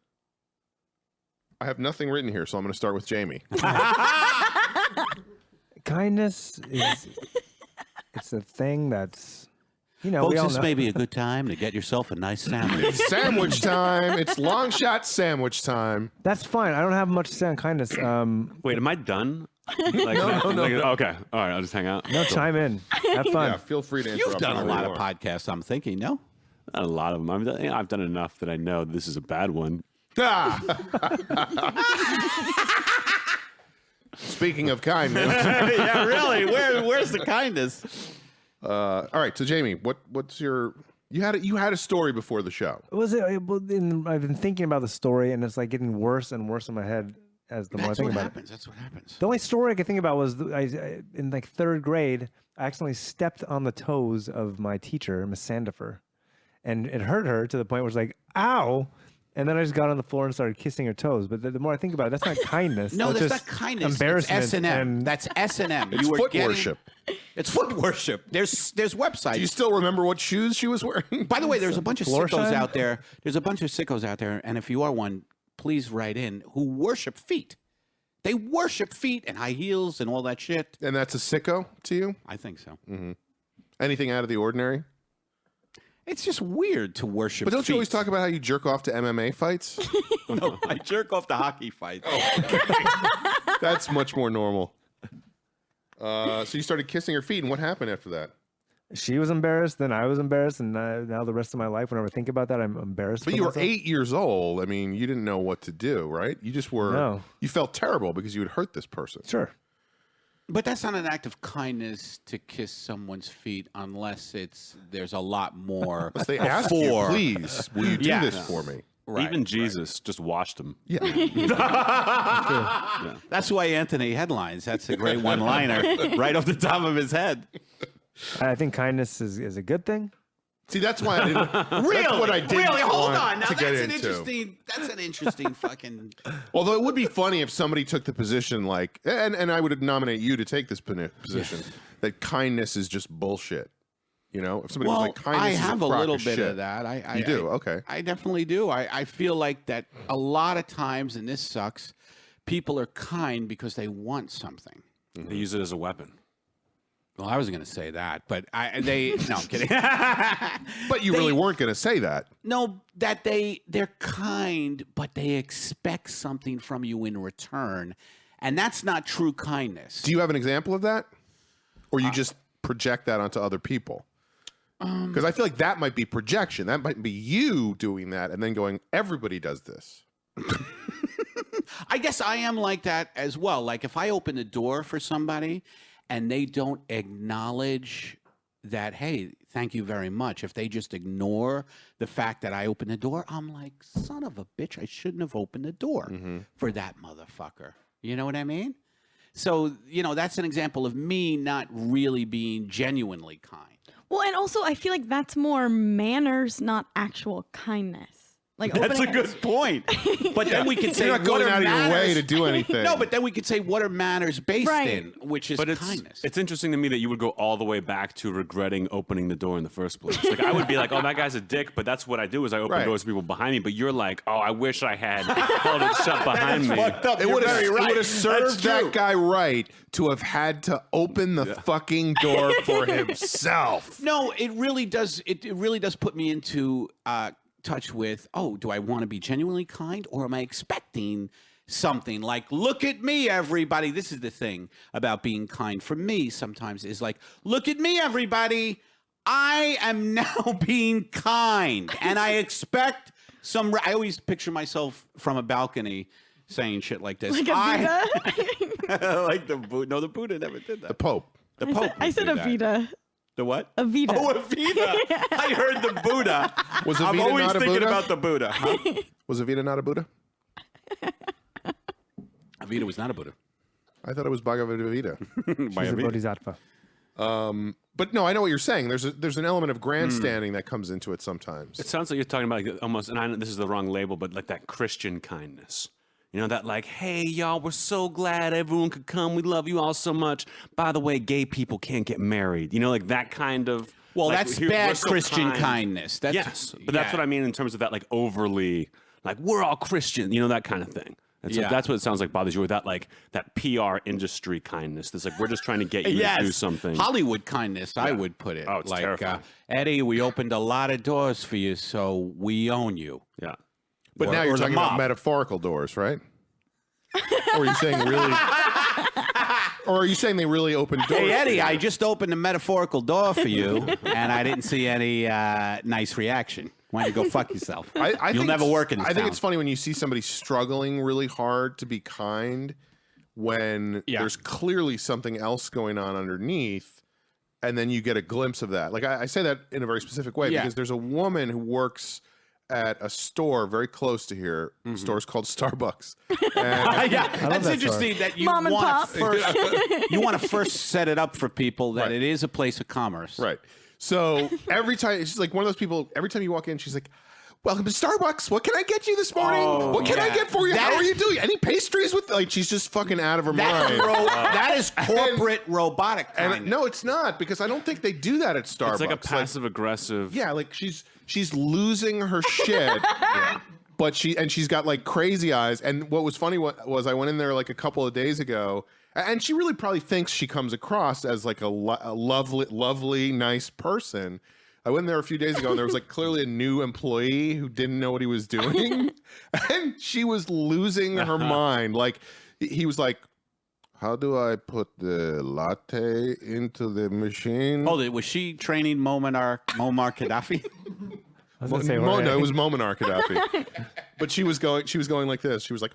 I have nothing written here, so I'm going to start with Jamie. Kindness is it's a thing that's, you know, Folks, we all this know. may be a good time to get yourself a nice sandwich. Sandwich time. It's long shot sandwich time. That's fine. I don't have much to say on kindness. Wait, am I done? Like, No. Okay, all right, I'll just hang out. No, chime in. Have fun. Yeah, feel free to interrupt. You've done a whenever lot you of want. podcasts, I'm thinking, no? Not a lot of them. I've done enough that I know this is a bad one. Ah! Speaking of kindness. Yeah, really? Where's the kindness? All right, so Jamie, what's your... You had a story before the show. Was it? I've been thinking about the story, and it's like getting worse and worse in my head as the more I That's think what about happens. That's what happens. it. The only story I could think about was I in like 3rd grade, I accidentally stepped on the toes of my teacher, Miss Sandifer, and it hurt her to the point where it's like, ow. And then I just got on the floor and started kissing her toes. But the more I think about it, that's not kindness. No, that's just not kindness. Embarrassment. It's S&M. That's S&M. It's foot worship. It's foot worship. There's websites. Do you still remember what shoes she was wearing? By the way, there's a bunch of Floor sickos shine? out there. There's a bunch of sickos out there, and if you are one, please write in, who worship feet. They worship feet and high heels and all that shit. And that's a sicko to you? I think so. Anything out of the ordinary? It's just weird to worship But don't you always feet. talk about how you jerk off to MMA fights? No, I jerk off the hockey fight. That's much more normal. So you started kissing her feet, and what happened after that? She was embarrassed, then I was embarrassed, and now the rest of my life, whenever I think about that, I'm embarrassed. But for you were myself. 8 years old. I mean, you didn't know what to do, right? You just were. No. You felt terrible because you had hurt this person. Sure. But that's not an act of kindness to kiss someone's feet unless there's a lot more. They asked you, before. please, will you do Yeah. this for me? Right, Even Jesus just watched him. Yeah. That's why Anthony headlines. That's a great one-liner right off the top of his head. I think kindness is a good thing. See, that's why I didn't. Really? That's what I didn't Really? Hold want on. Now to get that's an into. interesting. That's an interesting fucking. Although it would be funny if somebody took the position like, and I would nominate you to take this position, that kindness is just bullshit. You know, if somebody was Well, like, kindness I is have a a crock little of bit shit. of that. You do? Okay. I definitely do. I feel like that a lot of times, and this sucks, people are kind because they want something. They use it as a weapon. Well, I wasn't going to say that, but no, I'm kidding. But you really weren't going to say that. No, that they're kind, but they expect something from you in return, and that's not true kindness. Do you have an example of that? Or you just project that onto other people? Because I feel like that might be projection. That might be you doing that and then going, everybody does this. I guess I am like that as well. Like if I open the door for somebody and they don't acknowledge that, hey, thank you very much. If they just ignore the fact that I opened the door, I'm like, son of a bitch, I shouldn't have opened the door for that motherfucker. You know what I mean? So, that's an example of me not really being genuinely kind. Well, and also I feel like that's more manners, not actual kindness. Like That's a opening good point. But then we could say, You're not what going are out of your way manners- to do anything. No, but then we could say, what are manners based Right. in, which is But kindness. it's interesting to me that you would go all the way back to regretting opening the door in the first place. Like I would be like, oh, that guy's a dick, but that's what I do is I open Right. doors for people behind me. But you're like, oh, I wish I had held it shut behind me. It would have served That's true. that guy right to have had to open the fucking door for himself. No, it really does. It really does put me into touch with, oh, do I want to be genuinely kind or am I expecting something like, look at me, everybody. This is the thing about being kind for me sometimes is like, look at me, everybody. I am now being kind. And I expect I always picture myself from a balcony saying shit like this. Like a Buddha? Like the Buddha. No, the Buddha never did that. The Pope. The Pope. I said would do that. Evita. The what? Evita. Oh, Evita. I heard the Buddha. Was Evita I'm always not a thinking Buddha? about the Buddha. Huh? Was Evita not a Buddha? Evita was not a Buddha. I thought it was Bhagavad Gita. By She's a Evita. bodhisattva. But no, I know what you're saying. There's an element of grandstanding that comes into it sometimes. It sounds like you're talking about like almost, and I know this is the wrong label, but like that Christian kindness. You know, that like, hey, y'all, we're so glad everyone could come. We love you all so much. By the way, gay people can't get married. You know, like that kind of. Well, like, that's we're bad so Christian kind. kindness. That's, Yes, but that's what I mean in terms of that like overly, like we're all Christian, you know, that kind of thing. And so that's what it sounds like bothers you with that like that PR industry kindness. That's like we're just trying to get you to do something. Hollywood kindness, I would put it. Oh, it's like, terrifying. Eddie, we opened a lot of doors for you, so we own you. Yeah. But Or- now you're or the talking about mob. metaphorical doors, right? Or are you saying really? Or are you saying they really opened doors? Hey, Eddie, for you? I just opened a metaphorical door for you, and I didn't see any nice reaction. Why don't you go fuck yourself? I You'll think never it's- work in this I think town. it's funny when you see somebody struggling really hard to be kind when there's clearly something else going on underneath, and then you get a glimpse of that. Like I say that in a very specific way because there's a woman who works at a store very close to here. The store's called Starbucks. And That's that interesting that you Mom and want pop. to first you want to first set it up for people that it is a place of commerce. Right. So every time, she's like one of those people, every time you walk in, she's like, welcome to Starbucks. What can I get you this morning? What can I get for you? How are you doing? Any pastries with, like, she's just fucking out of her mind. That is corporate robotic And kindness. no, it's not, because I don't think they do that at Starbucks. It's like a passive aggressive. Yeah, like she's losing her shit. But she's got like crazy eyes. And what was funny was I went in there like a couple of days ago, and she really probably thinks she comes across as like a lovely, nice person. I went in there a few days ago, and there was like clearly a new employee who didn't know what he was doing, and she was losing her mind. Like he was like, "How do I put the latte into the machine?" Hold it. Was she training Muammar Gaddafi? I was gonna say, No, Jorge. it was Muammar Gaddafi. But she was going like this. She was like,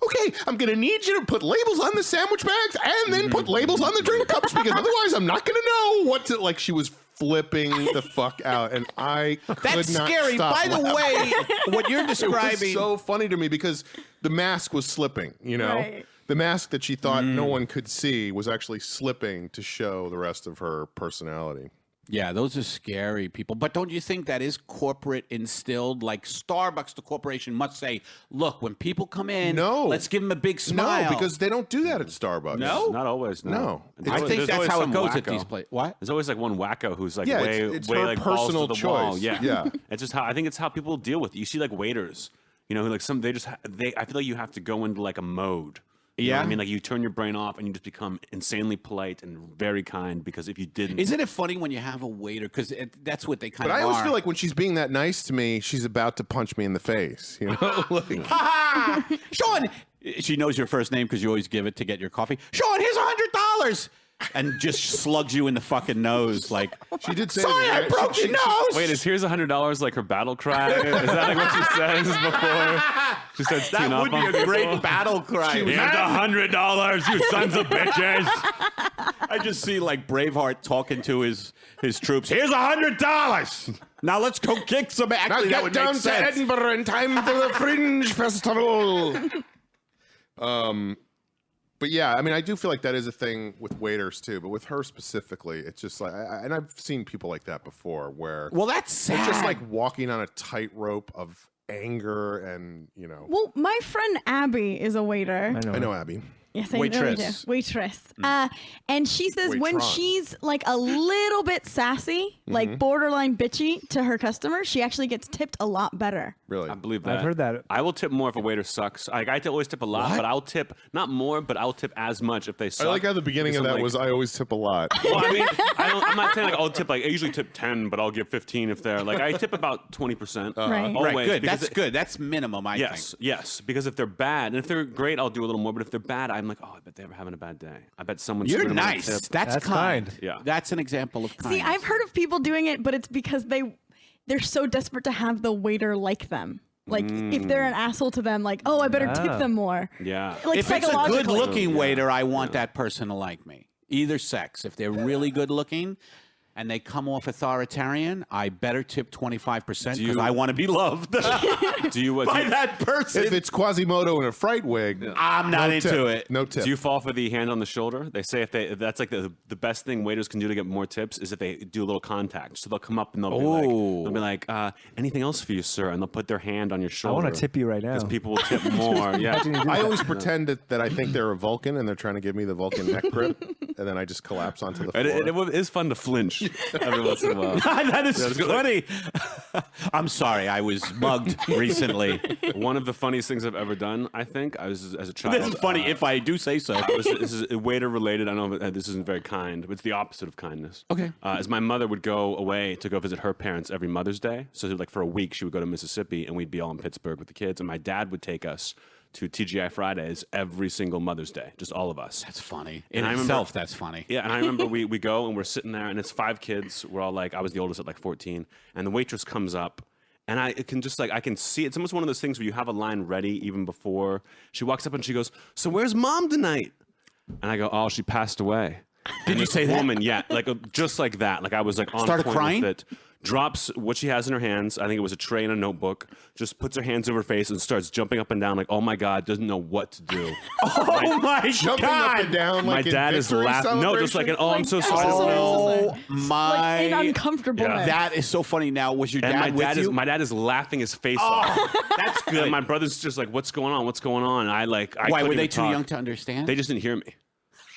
"Okay, I'm gonna need you to put labels on the sandwich bags and then put labels on the drink cups because otherwise I'm not gonna know what to." Like she was flipping the fuck out, and I could That's not scary. stop By the laughing. way, what you're It was describing. so funny to me because the mask was slipping. You know, Right. the mask that she thought no one could see was actually slipping to show the rest of her personality. Yeah, those are scary people. But don't you think that is corporate instilled? Like Starbucks, the corporation must say, look, when people come in, No. let's give them a big smile. No, because they don't do that at Starbucks. No? Not always. No. I think There's that's always how it some goes at wacko. these places. What? There's always like one wacko who's like Yeah, way, it's way her like balls personal to the wall. choice. Yeah, Yeah. It's just how I think it's how people deal with it. You see like waiters, you know, who like some they just I feel like you have to go into like a mode. You know what I mean, like you turn your brain off and you just become insanely polite and very kind because if you didn't, Isn't it funny when you have a waiter? Because that's what they kind But of I always are. feel like when she's being that nice to me, she's about to punch me in the face. You know, like, Sean, she knows your first name because you always give it to get your coffee. Sean, here's $100. And just slugs you in the fucking nose. Like, she did say. sorry, I broke your nose. wait, is here's $100 like her battle cry? Is that like what she says before? She starts teeing that up would be on a people? great battle cry. Here's $100, you sons of bitches. I just see like Braveheart talking to his troops. Here's $100. Now let's go kick some. Now Actually, that get would down make to sense. Edinburgh in time for the Fringe Festival. But yeah, I mean, I do feel like that is a thing with waiters too, but with her specifically, it's just like, and I've seen people like that before, where Well, that's sad. it's just like walking on a tightrope of anger, and you know, Well, my friend Abby is a waiter. I know Abby. Yes, I know you do. Waitress. Waitress. And she says when Waitron. she's like a little bit sassy, like borderline bitchy to her customers, she actually gets tipped a lot better. Really? I believe that. I've heard that. I will tip more if a waiter sucks. Like, I always tip a lot, but I'll tip not more, but I'll tip as much if they I suck. like how the beginning Because of I'm that like- was I always tip a lot. Well, I mean, I'm not saying like I'll tip like I usually tip 10, but I'll give 15 if they're like I tip about 20%. Right. Always, Right, good. because That's good. That's minimum, I Yes, think. yes. Because if they're bad, and if they're great, I'll do a little more. But if they're bad, I'm like, oh, I bet they're having a bad day. I bet someone's. You're screwing them on a nice. tip. That's kind. kind. Yeah. That's an example of kindness. See, I've heard of people doing it, but it's because they're so desperate to have the waiter like them. Like if they're an asshole to them, like, oh, I better tip them more. Yeah. Like if it's a psychologically. good-looking waiter, I want that person to like me. Either sex. If they're really good-looking and they come off authoritarian, I better tip 25% because I want to be loved Do you by that person. If it's Quasimodo in a fright wig, I'm not into tip. it. No tip. Do you fall for the hand on the shoulder? They say if that's like the best thing waiters can do to get more tips is if they do a little contact. So they'll come up and they'll be like, anything else for you, sir? And they'll put their hand on your I shoulder. want to tip you right now. because people will tip more. Yeah. I always pretend that I think they're a Vulcan and they're trying to give me the Vulcan neck grip, and then I just collapse onto the floor. And it is fun to flinch every once in a while. That is funny. I'm sorry, I was mugged recently. One of the funniest things I've ever done, I think, I was as a child. This is funny if I do say so. This is waiter related. I know this isn't very kind, but it's the opposite of kindness. Okay. As my mother would go away to go visit her parents every Mother's Day, so like for a week she would go to Mississippi and we'd be all in Pittsburgh with the kids, and my dad would take us to TGI Fridays every single Mother's Day, just all of us. That's funny. In And I remember- itself, that's funny. Yeah, and I remember we go and we're sitting there, and it's 5 kids. We're all like, I was the oldest at like 14, and the waitress comes up, and I can see it's almost one of those things where you have a line ready even before she walks up and she goes, "So where's Mom tonight?" And I go, "Oh, she passed away." Did you say that? Woman, yeah, like just like that. Like I was like on Started point crying? with it. Drops what she has in her hands. I think it was a tray and a notebook. Just puts her hands over her face and starts jumping up and down like, oh my God, doesn't know what to do. Oh my Jumping up and down My like in dad is victory laughing. No, just like an, oh, I'm so Like, sorry. oh, Oh my! Like in uncomfortableness. That is so funny. Now, was your And dad with you? my dad is laughing his face off. That's good. And my brother's just like, what's going on? What's going on? I Why couldn't were even they too talk. young to understand? They just didn't hear me.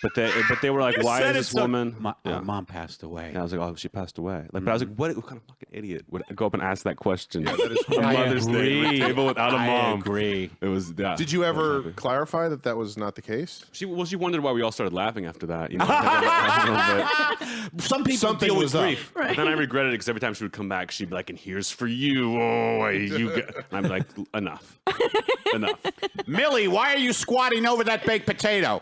But they were like, why is this woman? Mom passed away. And I was like, oh, she passed away. Like, but I was like, what kind of fucking idiot would go up and ask that question? that is On Mother's Day, at a table without a mom. I agree. It was. Yeah. Did you ever clarify that was not the case? She wondered why we all started laughing after that. You know, a little bit. Some people Something deal with was up. grief. But then I regretted it because every time she would come back, she'd be like, "And here's for you." Oh, you. And I'm like, enough. Millie, why are you squatting over that baked potato?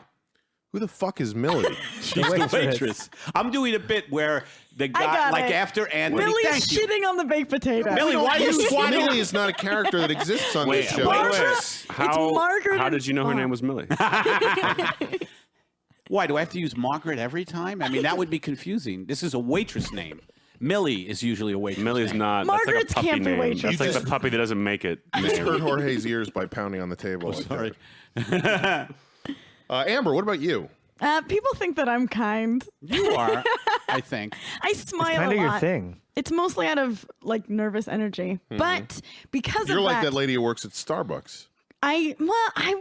Who the fuck is Millie? She's the waitress. I'm doing a bit where the guy, got like it. after Anthony, Millie's thank you. shitting on the baked potato. Millie, why are you squatting? Millie is not a character that exists on this show. Margaret. How Margaret How and did you know her name was Millie? Why do I have to use Margaret every time? I mean, that would be confusing. This is a waitress name. Millie is usually a waitress. Millie's name. not. Margaret's that's like a puppy can't be name. waitress. That's You like just- the puppy that doesn't make it. Just hurt Jorge's ears by pounding on the table. Sorry. Amber, what about you? People think that I'm kind. You are, I think. I smile Kind a of lot. your thing. It's mostly out of like nervous energy, but because You're of like that, that lady who works at Starbucks. I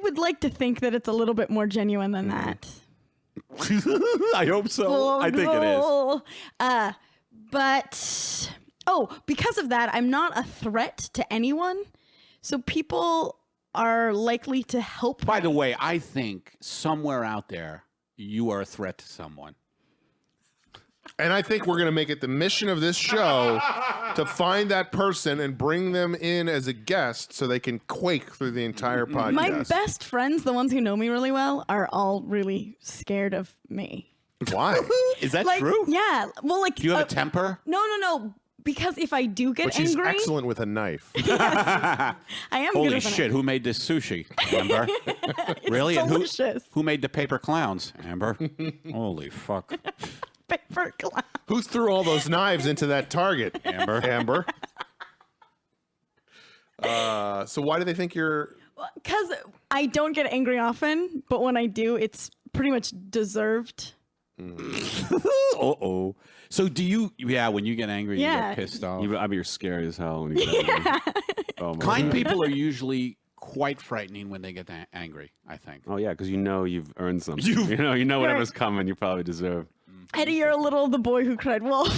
would like to think that it's a little bit more genuine than that. I hope so. I think it is. But because of that, I'm not a threat to anyone, so people are likely to help. By the way, I think somewhere out there, you are a threat to someone. And I think we're going to make it the mission of this show to find that person and bring them in as a guest so they can quake through the entire podcast. My best friends, the ones who know me really well, are all really scared of me. Why? Is that Like, true? yeah. Well, like, Do you have a temper? No. Because if I do get But she's angry, excellent with a knife. I am good Holy with an shit, who made this sushi, Amber? Really? And delicious. who made the paper clowns, Amber? Holy fuck. paper clown. Who threw all those knives into that target? Amber. Amber. So why do they think you're... Because I don't get angry often, but when I do, it's pretty much deserved. Uh-oh. So do you, when you get angry, you Yeah. get pissed off. I mean, you're scary as hell when you get angry. Oh my Kind God. people are usually quite frightening when they get angry, I think. Oh yeah, because you know you've earned something. You know whatever's coming, you probably deserve. Eddie, you're a little the boy who cried wolf.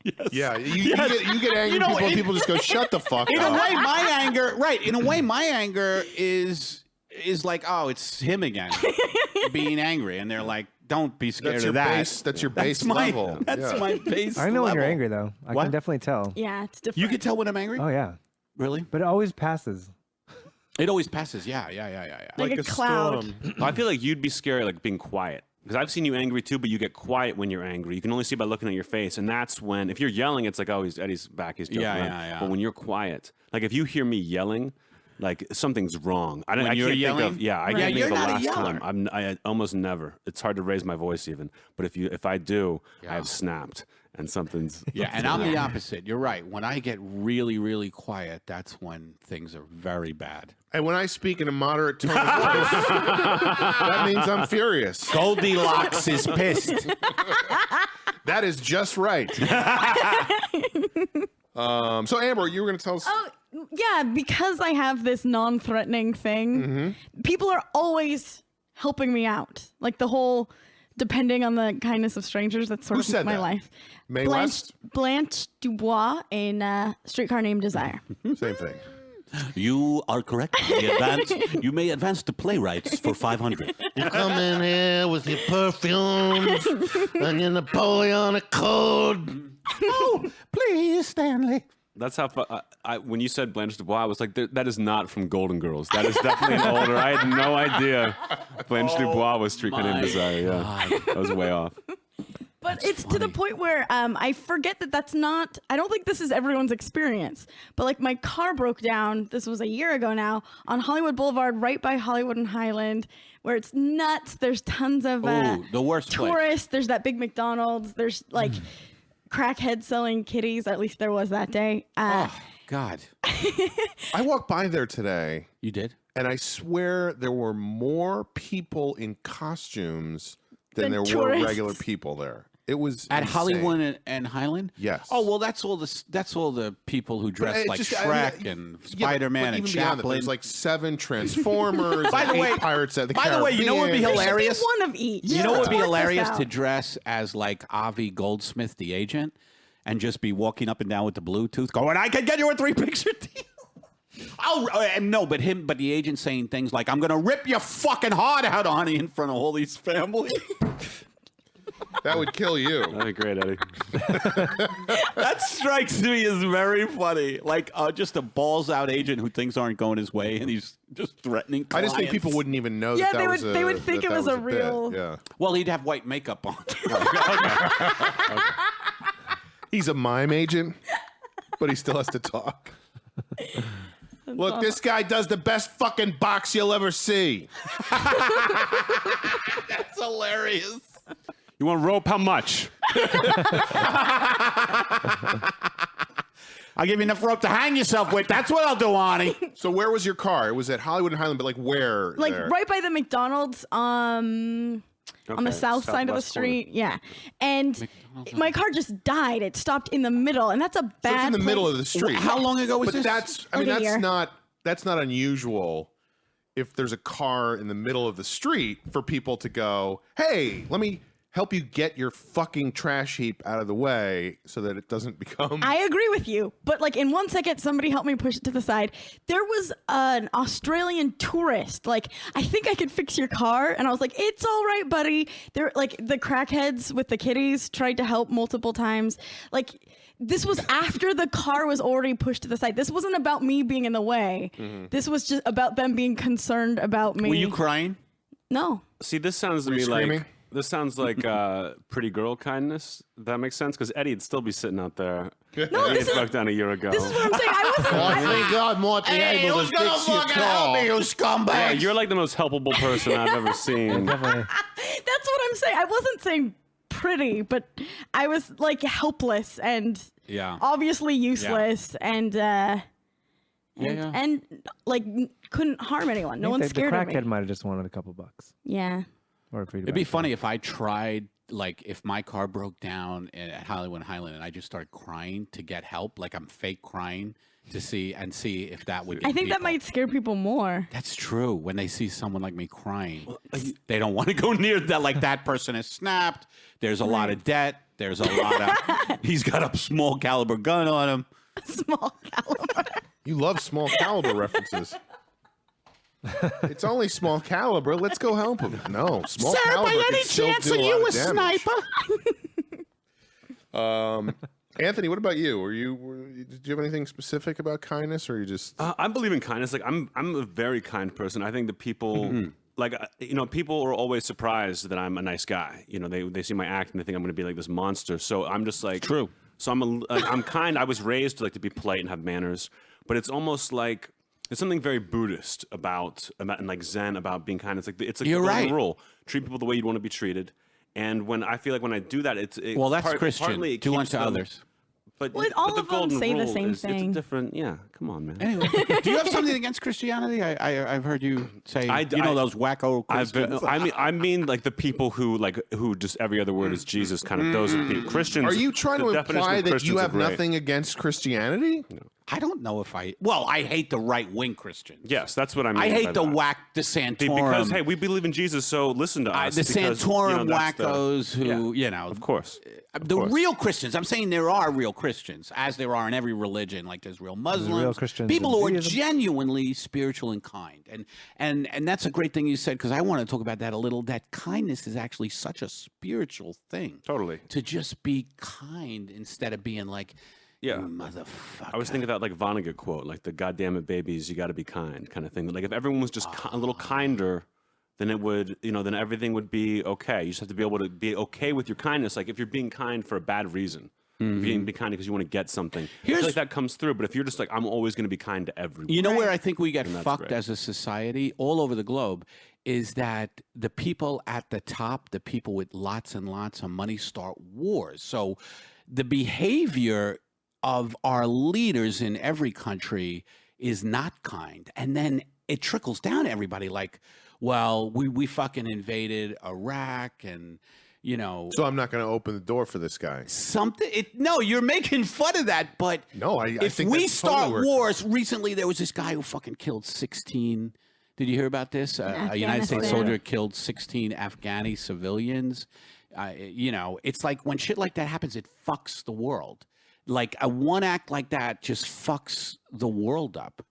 Yes. Yeah, you get angry people, and people just go, shut the fuck In up. a way, my anger, right? In a way, my anger is like, oh, it's him again, being angry, and they're like, don't be scared That's of your that. base. That's your base level. That's my base. I know when you're level. angry though. I What? can definitely tell. Yeah, it's different. You can tell when I'm angry. Oh yeah, Really? but it always passes. It always passes. Yeah. like a cloud. storm. I feel like you'd be scary, like being quiet. Because I've seen you angry too, but you get quiet when you're angry. You can only see by looking at your face, and that's when, if you're yelling, it's like, oh, Eddie's back, he's joking around. Yeah. But when you're quiet, like if you hear me yelling, like something's wrong. I When can't you're think yelling? of, I Right. can't think You're of the not a last yeller. time. I almost never. It's hard to raise my voice even. But if I do, Yeah. I have snapped, and something's Yeah, and I'm the opposite. You're right. When I get really, really quiet, that's when things are very bad. And when I speak in a moderate tone of voice, that means I'm furious. Goldilocks is pissed. That is just right. So Amber, you were going to tell us. Oh, yeah, because I have this non-threatening thing, people are always helping me out. Like the whole depending on the kindness of strangers, that's sort Who of said my that? life. Mae West? Blanche Dubois in Streetcar Named Desire. Same thing. You are correct. You may advance to playwrights for 500. You come in here with your perfumes and your Napoleonic code. Oh, please, Stanley. That's how. When you said Blanche Dubois, I was like, that is not from Golden Girls. That is definitely an older. I had no idea Blanche Dubois was Streetcar Named Desire. Yeah, that was way off. But it's to the point where I forget that that's not, I don't think this is everyone's experience. But like my car broke down, this was a year ago now, on Hollywood Boulevard, right by Hollywood and Highland, where it's nuts. There's tons of Ooh, the worst place. tourists. There's that big McDonald's. There's like crackheads selling kitties. At least there was that day. Oh, God. I walked by there today, You did? and I swear there were more people in costumes than Than there tourists. were regular people there. It was At insane. Hollywood and Highland? Yes. Oh, well, that's all the people who dress it like just- Shrek yeah, and but Spider-Man and even beyond that, Chaplin. there's like 7 Transformers. By the and 8 way- Pirates at the by the way, you know what would be Caribbean. hilarious? There should be one of each. You know what would be Let's work this hilarious to out. dress as like Avi Goldsmith, the agent, and just be walking up and down with the Bluetooth, going, "I can get you a 3-picture deal." No, but the agent saying things like, "I'm gonna rip your fucking heart out, honey," in front of all these families. That would kill you. That'd be great, Eddie. That strikes me as very funny. Like just a balls out agent who things aren't going his way, and he's just threatening I clients. just think people wouldn't even know Yeah, that they was would- a, they would think that it was a bit. real- Yeah. Well, he'd have white makeup on. He's a mime agent, but he still has to talk. Look, this guy does the best fucking box you'll ever see. That's hilarious. You want rope? How much? I'll give you enough rope to hang yourself with. That's what I'll do, Arnie. So where was your car? It was at Hollywood and Highland, but like where? Like there? right by the McDonald's on the Okay, south side of the southwest corner. street. Yeah. And my car just died. It stopped in the middle, and that's a bad So it's in the middle place. of the street. How long ago was But this? that's, I Like mean, a year. that's not unusual if there's a car in the middle of the street for people to go, hey, let me help you get your fucking trash heap out of the way so that it doesn't become. I agree with you, but like in 1 second, somebody helped me push it to the side. There was an Australian tourist. Like, I think I could fix your car, and I was like, "It's all right, buddy." They're like the crackheads with the kitties tried to help multiple times. Like, this was after the car was already pushed to the side. This wasn't about me being in the way. This was just about them being concerned about me. Were you crying? No. See, this sounds to Were me you like screaming? this sounds like pretty girl kindness. If that makes sense, because Eddie'd still be sitting out there. No, Eddie this is- broke down a year ago. This is what I'm saying. I wasn't. Oh, thank God Morty able to fix your car. you scumbag? yeah, you're like the most helpable person I've ever seen. Definitely. That's what I'm saying. I wasn't saying pretty, but I was like helpless and Yeah. obviously useless and like couldn't harm anyone. No one's the scared of crackhead me. might have just wanted a couple bucks Yeah. or a free. It'd be funny if I tried like if my car broke down at Hollywood and Highland and I just started crying to get help, like I'm fake crying to see if that would get I think that people. might scare people more. That's true. When they see someone like me crying, they don't want to go near that. Like that person is snapped. There's a lot of debt. There's a lot of. He's got a small caliber gun on him. Small caliber. You love small caliber references. It's only small caliber. Let's go help him. No, small Sir, caliber. by any can still chance do are you lot a of damage. sniper? Anthony, what about you? Did you have anything specific about kindness, or you just? I believe in kindness. Like I'm a very kind person. I think that people, like people are always surprised that I'm a nice guy. You know, they see my act and they think I'm going to be like this monster. So I'm just like True. So I'm kind. I was raised to be polite and have manners, but it's almost like there's something very Buddhist about and like Zen about being kind. It's like You're the golden right. rule: treat people the way you'd want to be treated. And when I feel like when I do that, Well, that's Christian. Partly it Do keeps unto them- others. But, Well, all but the of them golden say the rule same is, It's thing. a different, yeah. Come on, man. Anyway, do you have something against Christianity? I've heard you say those wacko Christians. I mean, like the people who just every other word is Jesus. Kind of those are people. Christians. Are you trying the to definition imply of that Christians you are have great. nothing against Christianity? I don't know if I. Well, I hate the right-wing Christians. Yes, that's what I mean. I by hate the that. whack the Santorum. Because hey, we believe in Jesus, so listen to us. the because, Santorum that's the- wackos who, yeah, of course. The real Christians. I'm saying there are real Christians, as there are in every religion. Like there's real Muslims, real Christians people in who are Judaism. genuinely spiritual and kind. And that's a great thing you said, because I want to talk about that a little. That kindness is actually such a spiritual thing. Totally. To just be kind instead of being like, Yeah. you motherfucker. I was thinking that like Vonnegut quote, like the "goddamn it, babies, you got to be kind" kind of thing. Like if everyone was just a little kinder, then it would, then everything would be okay. You just have to be able to be okay with your kindness. Like if you're being kind for a bad reason, if you're being kind because you want to get something, I feel like that comes through. But if you're just like, I'm always going to be kind to everyone. You know where I think we get that's fucked great. as a society all over the globe is that the people at the top, the people with lots and lots of money, start wars. So the behavior of our leaders in every country is not kind. And then it trickles down to everybody like, well, we fucking invaded Iraq and, So I'm not going to open the door for this guy. No, you're making fun of that, but No, I if think we that's start totally wars, recently there was this guy who fucking killed 16. Did you hear about this? A United States Afghanistan. soldier killed 16 Afghani civilians. It's like when shit like that happens, it fucks the world. Like a one act like that just fucks the world up.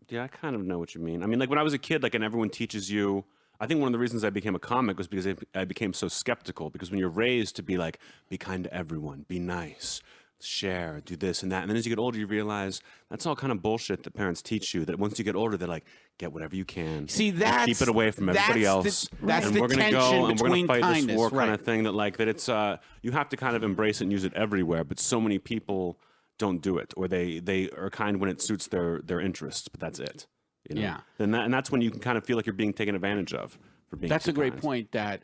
Yeah, I kind of know what you mean. I mean, like when I was a kid, like, and everyone teaches you. I think one of the reasons I became a comic was because I became so skeptical. Because when you're raised to be like, be kind to everyone, be nice, share, do this and that, and then as you get older, you realize that's all kind of bullshit that parents teach you. That once you get older, they're like, get whatever you can. See, and that's keep it away from everybody else. That's and the we're gonna tension go and we're between gonna fight kindness, this war kind right. of thing. That it's you have to kind of embrace it and use it everywhere. But so many people don't do it, or they are kind when it suits their interests. But that's it. Yeah. And that's when you can kind of feel like you're being taken advantage of for being. That's too a great kind. point that,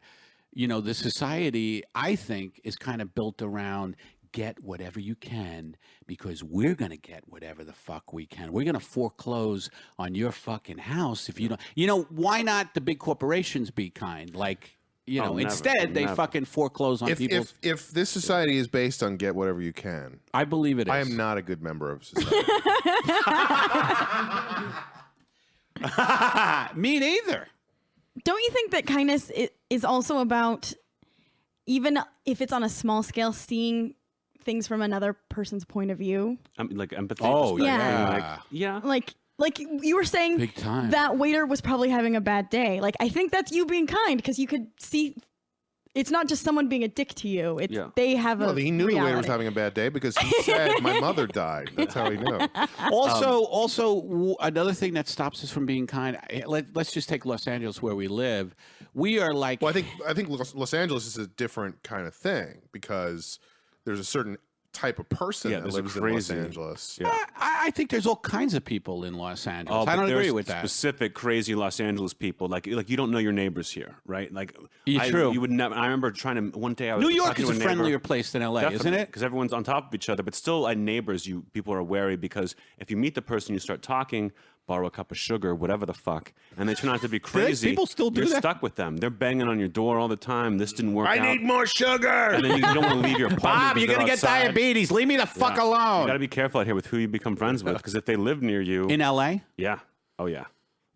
the society, I think, is kind of built around get whatever you can because we're going to get whatever the fuck we can. We're going to foreclose on your fucking house if you don't. Why not the big corporations be kind? Like, never, instead they never. fucking foreclose on people. If this society is based on get whatever you can, I believe it is. I am not a good member of society. Me neither. Don't you think that kindness is also about, even if it's on a small scale, seeing things from another person's point of view? I mean, like empathy. Oh, just, like, yeah. being yeah. Like you were saying, Big time. that waiter was probably having a bad day. Like, I think that's you being kind because you could see it's not just someone being a dick to you. It's they have Well, a he knew the waiter was reality. having a bad day because he said my mother died. That's how he knew. Also, another thing that stops us from being kind. Let's just take Los Angeles, where we live. We are like. Well, I think Los Angeles is a different kind of thing because there's a certain type of person that there's a lives in Los crazy- Angeles. Yeah. I think there's all kinds of people in Los Angeles. I but don't agree there's with that. Specific crazy Los Angeles people, like you don't know your neighbors here, right? Like, True. You would never. I remember trying to one day. I was New York talking is to a neighbor. friendlier place than LA, isn't it? Because everyone's on top of each other. But still, neighbors, people are wary because if you meet the person, you start talking. borrow a cup of sugar, whatever the fuck, and they turn out to be crazy. People still do You're that? stuck with them. They're banging on your door all the time. This didn't work out. I need more sugar. And then you don't want to leave your apartment. Bob, you're because gonna they're get outside. diabetes. Leave me the fuck You alone. got to be careful out here with who you become friends with, because if they live near you, In L.A. yeah, oh yeah.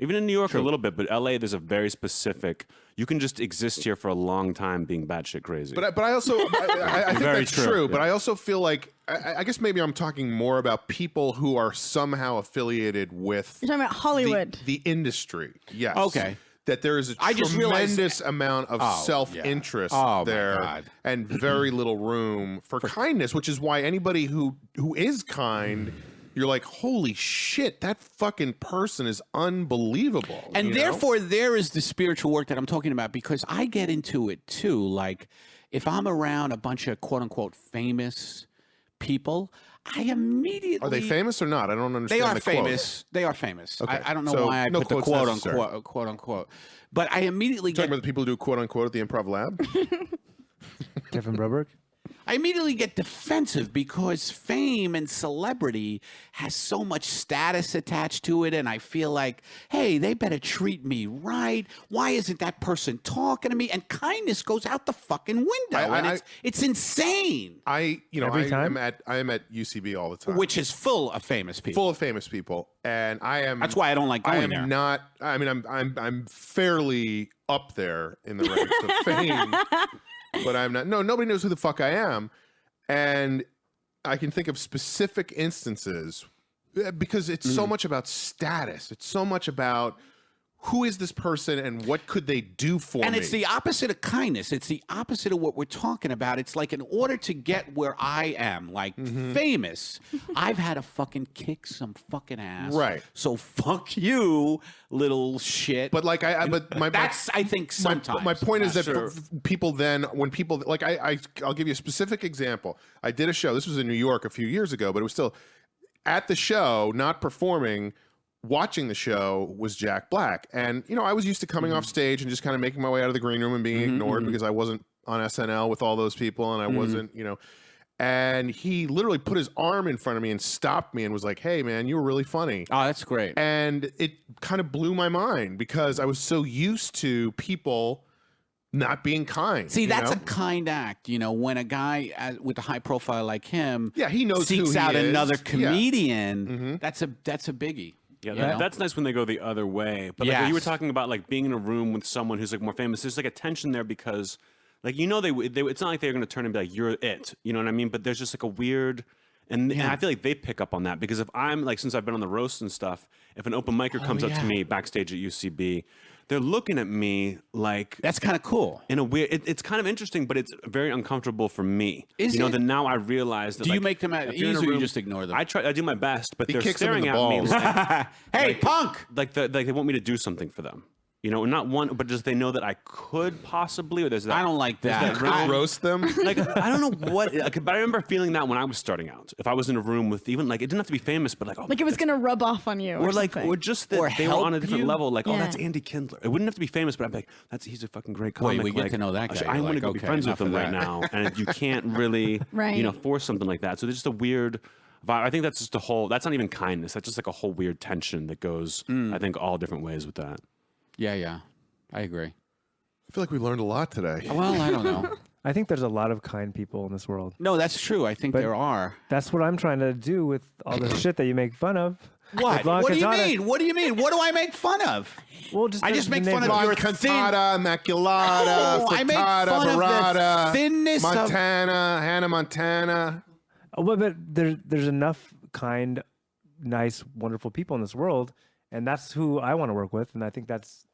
Even in New York a little bit, but LA, there's a very specific. You can just exist here for a long time being batshit crazy. But I also I think Very that's true, true. But yeah. I also feel like I guess maybe I'm talking more about people who are somehow affiliated with You're talking about Hollywood. the industry. Yes. Okay. That there is a I just realized- tremendous amount of self-interest Oh, my there, God. and very little room for kindness, which is why anybody who is kind, you're like, holy shit, that fucking person is unbelievable. And you know? therefore, there is the spiritual work that I'm talking about, because I get into it too. Like, if I'm around a bunch of quote unquote famous people, I immediately Are they famous or not? I don't understand. They are the quote. famous. They are famous. Okay. I don't know So, why I no put the quotes quote necessary. unquote, quote unquote. But I immediately Talking get about the people who do quote unquote at the Improv Lab. Kevin Broberg. I immediately get defensive, because fame and celebrity has so much status attached to it, and I feel like, hey, they better treat me right. Why isn't that person talking to me? And kindness goes out the fucking window, and it's insane. Every time? I am at UCB all the time, Which is full of famous people. full of famous people, and I am. That's why I don't like I going am there. not. I mean, I'm fairly up there in the ranks of fame, but I'm not. No, nobody knows who the fuck I am, and I can think of specific instances because it's so much about status. It's so much about who is this person and what could they do for me. And it's the opposite of kindness. It's the opposite of what we're talking about. It's like, in order to get where I am, like famous, I've had to fucking kick some fucking ass. Right. So fuck you, little shit. But like that's, I think, sometimes. My point is that Sure. people then, when people like I'll give you a specific example. I did a show. This was in New York a few years ago, but it was still at the show, not performing. Watching the show was Jack Black, and I was used to coming off stage and just kind of making my way out of the green room and being ignored because I wasn't on SNL with all those people, and I wasn't, And he literally put his arm in front of me and stopped me and was like, "Hey, man, you were really funny." Oh, that's great. And it kind of blew my mind because I was so used to people not being kind. See, that's know? a kind act, when a guy with a high profile like him, Yeah, he knows who seeks he out is. another Yeah. comedian. That's a biggie. Yeah, you know? that's nice when they go the other way. But like you were Yes. talking about, like being in a room with someone who's like more famous. There's like a tension there because, like they it's not like they're going to turn and be like, "You're it," you know what I mean? But there's just like a weird, and I feel like they pick up on that because if I'm like, since I've been on the roast and stuff, if an open micer comes up to me backstage at UCB, they're looking at me like That's kind of cool. in a weird. It's kind of interesting, but it's very uncomfortable for me. Is it? it? That now I realize that. Do you like, make them at if you're in ease, a or you room- just ignore them? I try. I do my best, but He they're kicks them in staring the at me. balls. Like, Hey, punk! like they want me to do something for them. Not one, but just they know that I could possibly, or there's that. I don't like there's that. realm. roast them. Like I don't know what, but I remember feeling that when I was starting out. If I was in a room with even like it didn't have to be famous, but like Like it was gonna rub off on you, or like something. or just that Or they were on a help different you. level. Like Yeah. that's Andy Kindler. It wouldn't have to be famous, but I'm like he's a fucking great comic. we get like, to know that guy. I You're want to like, go be okay, friends with enough him of right that. now, and you can't really Right. force something like that. So there's just a weird vibe. I think that's just a whole. That's not even kindness. That's just like a whole weird tension that goes. I think all different ways with that. Yeah, I agree. I feel like we learned a lot today. Well, I don't know. I think there's a lot of kind people in this world. No, that's true. I think But- there are. That's what I'm trying to do with all the shit that you make fun of. What? With La What do you Cantata. mean? What do you mean? What do I make fun of? Well, just I the- just the make name fun of your thin. Cantata, Immaculata, No, I make Frittata, fun of the Burrata, thinness of- Montana, Hannah Montana. Oh, but there's enough kind, nice, wonderful people in this world, and that's who I want to work with, and I think that's.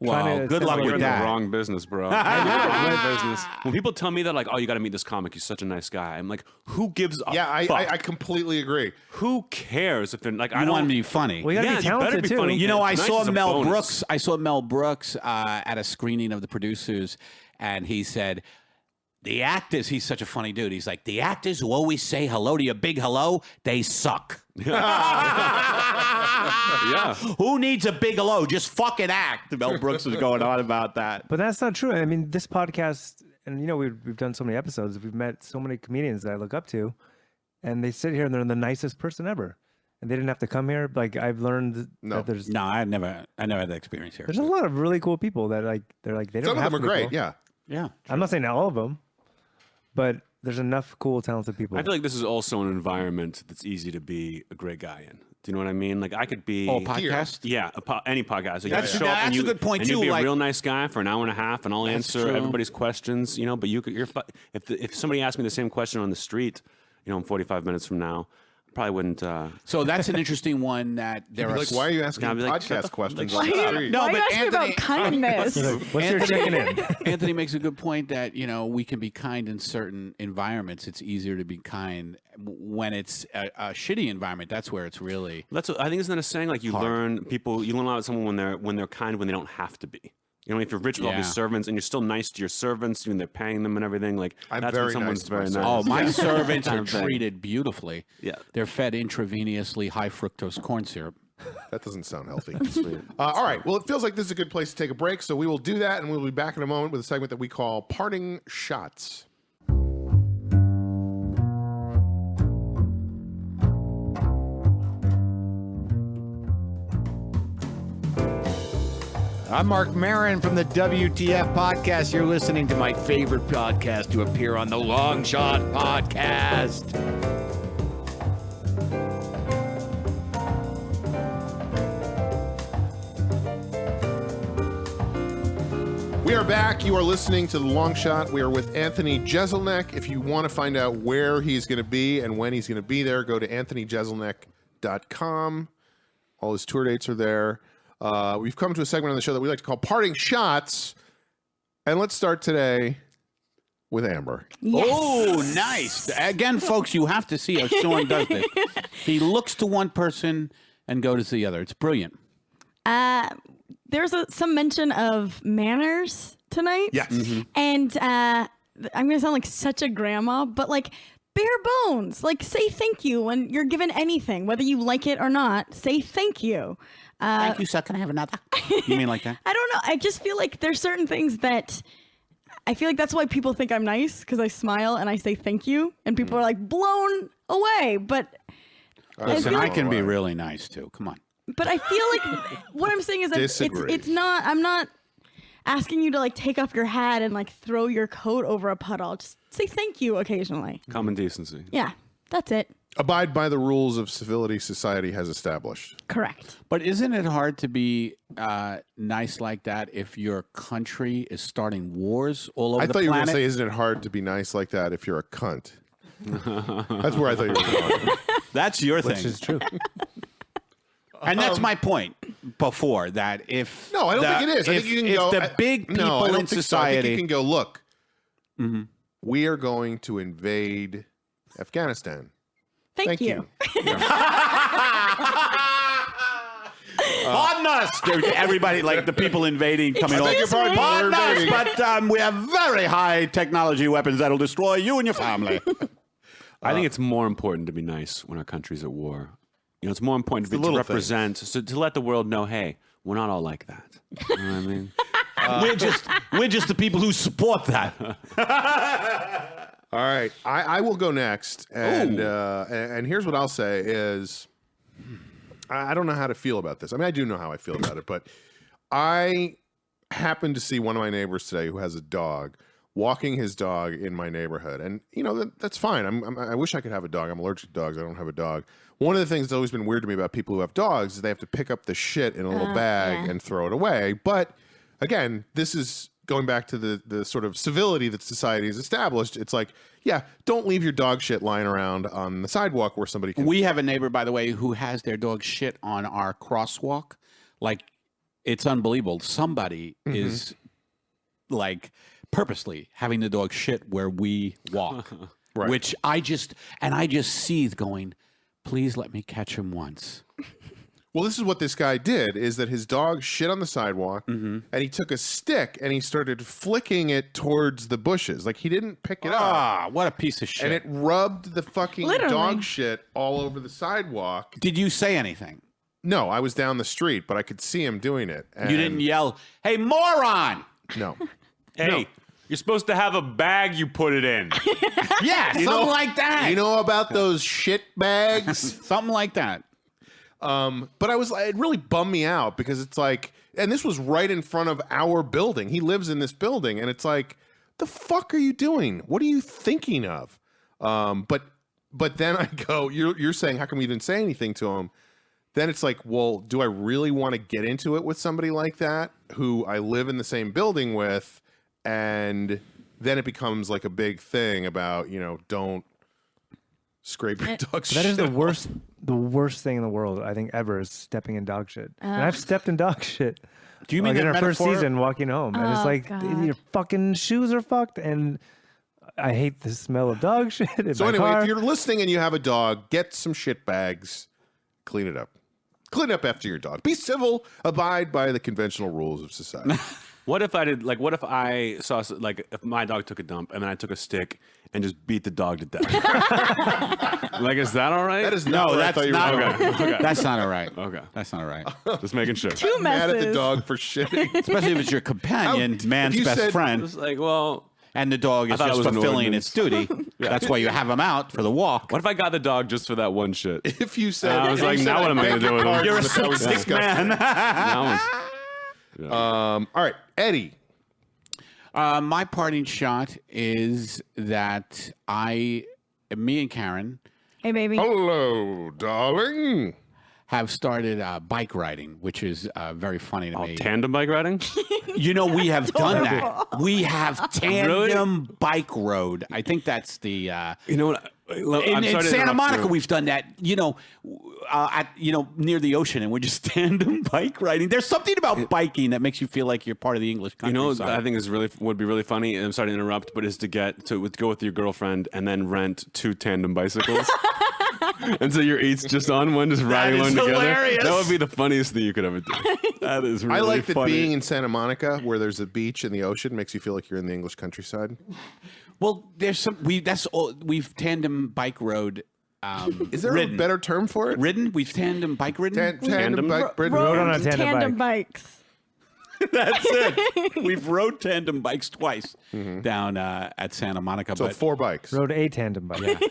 trying Well, to good send luck my- You're with in that. the wrong business, bro. You're in the wrong business. When people tell me that, like, "Oh, you got to meet this comic. He's such a nice guy," I'm like, "Who gives a Yeah, fuck? I completely agree. Who cares if they're like? I You don't want to be funny. Well, you gotta Yeah, be you better talented be too. funny. You know, I Nice saw is a Mel bonus. Brooks. I saw Mel Brooks at a screening of The Producers, and he said, "The actors." He's such a funny dude. He's like, "The actors who always say hello to your big hello, they suck." Yeah. Who needs a big hello? Just fucking act. Mel Brooks was going on about that. But that's not true. I mean, this podcast, and we've done so many episodes. We've met so many comedians that I look up to, and they sit here and they're the nicest person ever. and they didn't have to come here. Like I've learned No. that there's No, I never had that experience here. there's a lot of really cool people that they don't Some of have them are to be great. cool. Yeah. Yeah. I'm not saying all of them, but there's enough cool, talented people. I feel like this is also an environment that's easy to be a great guy in. Do you know what I mean? Like I could be podcast? Yeah, any podcast. Like, That's- you show up that's and a you, good point, and too, you'd be like- a real nice guy for an hour and a half, and I'll answer true. everybody's questions. You know, but if somebody asked me the same question on the street, in 45 minutes from now, I probably wouldn't. So that's an interesting one that there are. Like, why are you asking I'd be like, shut podcast the- questions? Why on the are you, street? No, why are you but asking about Anthony- kindness? What's your chicken in? Anthony makes a good point that we can be kind in certain environments. It's easier to be kind when it's a shitty environment. That's where it's really. That's what, I think isn't that a saying? Like you learn about someone when they're kind when they don't have to be. If you're rich with all Yeah. these servants and you're still nice to your servants, they're paying them and everything. Like I'm that's very when someone's nice to my very nice. servants. Oh, my Yeah. servants Kind are of thing. treated beautifully. Yeah. They're fed intravenously high fructose corn syrup. That doesn't sound healthy. All right. Well, it feels like this is a good place to take a break, so we will do that, and we'll be back in a moment with a segment that we call Parting Shots. I'm Mark Maron from the WTF Podcast. You're listening to my favorite podcast to appear on the Long Shot Podcast. We are back. You are listening to The Long Shot. We are with Anthony Jeselnik. If you want to find out where he's going to be and when he's going to be there, go to anthonyjeselnik.com. All his tour dates are there. We've come to a segment on the show that we like to call Parting Shots. And let's start today with Amber. Yes. Oh, nice. Again, folks, you have to see how Sean does this. He looks to one person and goes to the other. It's brilliant. There's some mention of manners tonight. Yes. And I'm going to sound like such a grandma, but like bare bones. Like say thank you when you're given anything, whether you like it or not. Say thank you. Thank you, sir. Can I have another? You mean like that? I don't know. I just feel like there's certain things that I feel like that's why people think I'm nice because I smile and I say thank you, and people are like blown away. But Listen, feel I like- can be really nice too. Come on. But I feel like what I'm saying is that Disagree. it's not. I'm not asking you to like take off your hat and like throw your coat over a puddle. Just say thank you occasionally. Common decency. Yeah, that's it. Abide by the rules of civility society has established. Correct. But isn't it hard to be nice like that if your country is starting wars all over I the thought you were going planet? to say, isn't it hard to be nice like that if you're a cunt? That's where I thought you were going. That's your thing. Which is true. And that's my point before that if No, I don't think it is. I if, think you can if go. the big people no, I don't in think so. I think society you can go. Look, we are going to invade Afghanistan. Thank you. pardon us, everybody, like the people invading coming I over. beg your pardon, Pardon we're us, invading. but we have very high technology weapons that'll destroy you and your family. I think it's more important to be nice when our country's at war. It's more important the to little represent, to let the world know, hey, we're not all like that. You know what I mean? We're just the people who support that. All right, I will go next, and here's what I'll say is, I don't know how to feel about this. I mean, I do know how I feel about it, but I happened to see one of my neighbors today who has a dog walking his dog in my neighborhood, and that's fine. I wish I could have a dog. I'm allergic to dogs. I don't have a dog. One of the things that's always been weird to me about people who have dogs is they have to pick up the shit in a little bag and throw it away. But again, this is going back to the sort of civility that society has established. It's like, yeah, don't leave your dog shit lying around on the sidewalk where somebody can. We have a neighbor, by the way, who has their dog shit on our crosswalk. Like, it's unbelievable. Somebody is like purposely having the dog shit where we walk, Right. which I just seethe going, please let me catch him once. Well, this is what this guy did, is that his dog shit on the sidewalk, Mm-hmm. and he took a stick and he started flicking it towards the bushes. Like, he didn't pick it up. Ah, what a piece of shit. And it rubbed the fucking Literally. dog shit all over the sidewalk. Did you say anything? No, I was down the street, but I could see him doing it. You didn't yell, hey, moron! No. Hey, you're supposed to have a bag you put it in. Yeah, something like that. You know about those shit bags? Something like that. But it really bummed me out because it's like, and this was right in front of our building. He lives in this building, and it's like, the fuck are you doing? What are you thinking of? But then I go, you're saying, how come you didn't say anything to him? Then it's like, well, do I really want to get into it with somebody like that who I live in the same building with? And then it becomes like a big thing about, don't scrape your dog shit. That is the worst thing in the world, I think, ever, is stepping in dog shit. And I've stepped in dog shit. Do you mean in that our first metaphor? season walking home? And it's like, God. your fucking shoes are fucked, and I hate the smell of dog shit in So my anyway, car. if you're listening and you have a dog, get some shit bags, clean it up. Clean up after your dog. Be civil. Abide by the conventional rules of society. What if I did, what if I saw, if my dog took a dump and then I took a stick and just beat the dog to death? Is that all right? That is not what I thought you were doing. Okay. That's not all right. Okay. That's not all right. Just making sure. Two Mad at the messes. dog for shitting. Especially if it's your companion, If man's you best said- friend, It's like, well, and the dog is thought it just was an fulfilling its ordinance. duty. That's why you have him out for the walk. what if I got the dog just for that one shit? If you said, I was if you like, said, now what am I beg gonna do your with him? pardon, You're a but that was sick disgusting. man. That All right, Eddie. My parting shot is that me and Karen Hey, baby. Hello, darling. have started bike riding, which is very funny to me. tandem bike riding? You know, we have done that. We have tandem bike rode. I think that's the You know what? in Santa Monica. We've done that. Near the ocean, and we're just tandem bike riding. There's something about biking that makes you feel like you're part of the English You know, countryside. I think would be really funny. And I'm sorry to interrupt, but is to go with your girlfriend and then rent 2 tandem bicycles. And so you're each just on one, just riding is one together. hilarious. That would be the funniest thing you could ever do. That is really I like that funny. being in Santa Monica, where there's a beach and the ocean, makes you feel like you're in the English countryside. Well, there's some. We've tandem bike rode. Is there ridden. a better term for it? Ridden? We've tandem bike ridden. Tandem bike. Rode on a tandem bikes. That's it. We've rode tandem bikes twice down at Santa Monica. So but 4 bikes. Rode a tandem bike.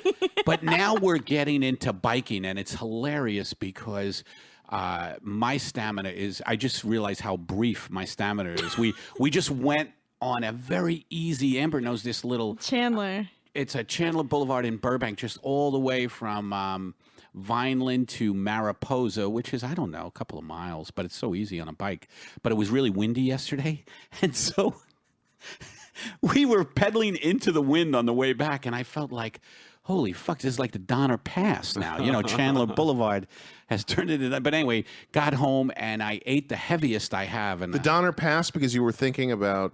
But now we're getting into biking, and it's hilarious because my stamina is. I just realized how brief my stamina is. We just went on a very easy. Amber knows this little. Chandler. It's a Chandler Boulevard in Burbank, just all the way from Vineland to Mariposa, which is, I don't know, a couple of miles, but it's so easy on a bike. But it was really windy yesterday, and so we were pedaling into the wind on the way back, and I felt like, holy fuck, this is like the Donner Pass now. You know, Chandler Boulevard has turned into that. But anyway, got home, and I ate the heaviest I have. And The Donner Pass because you were thinking about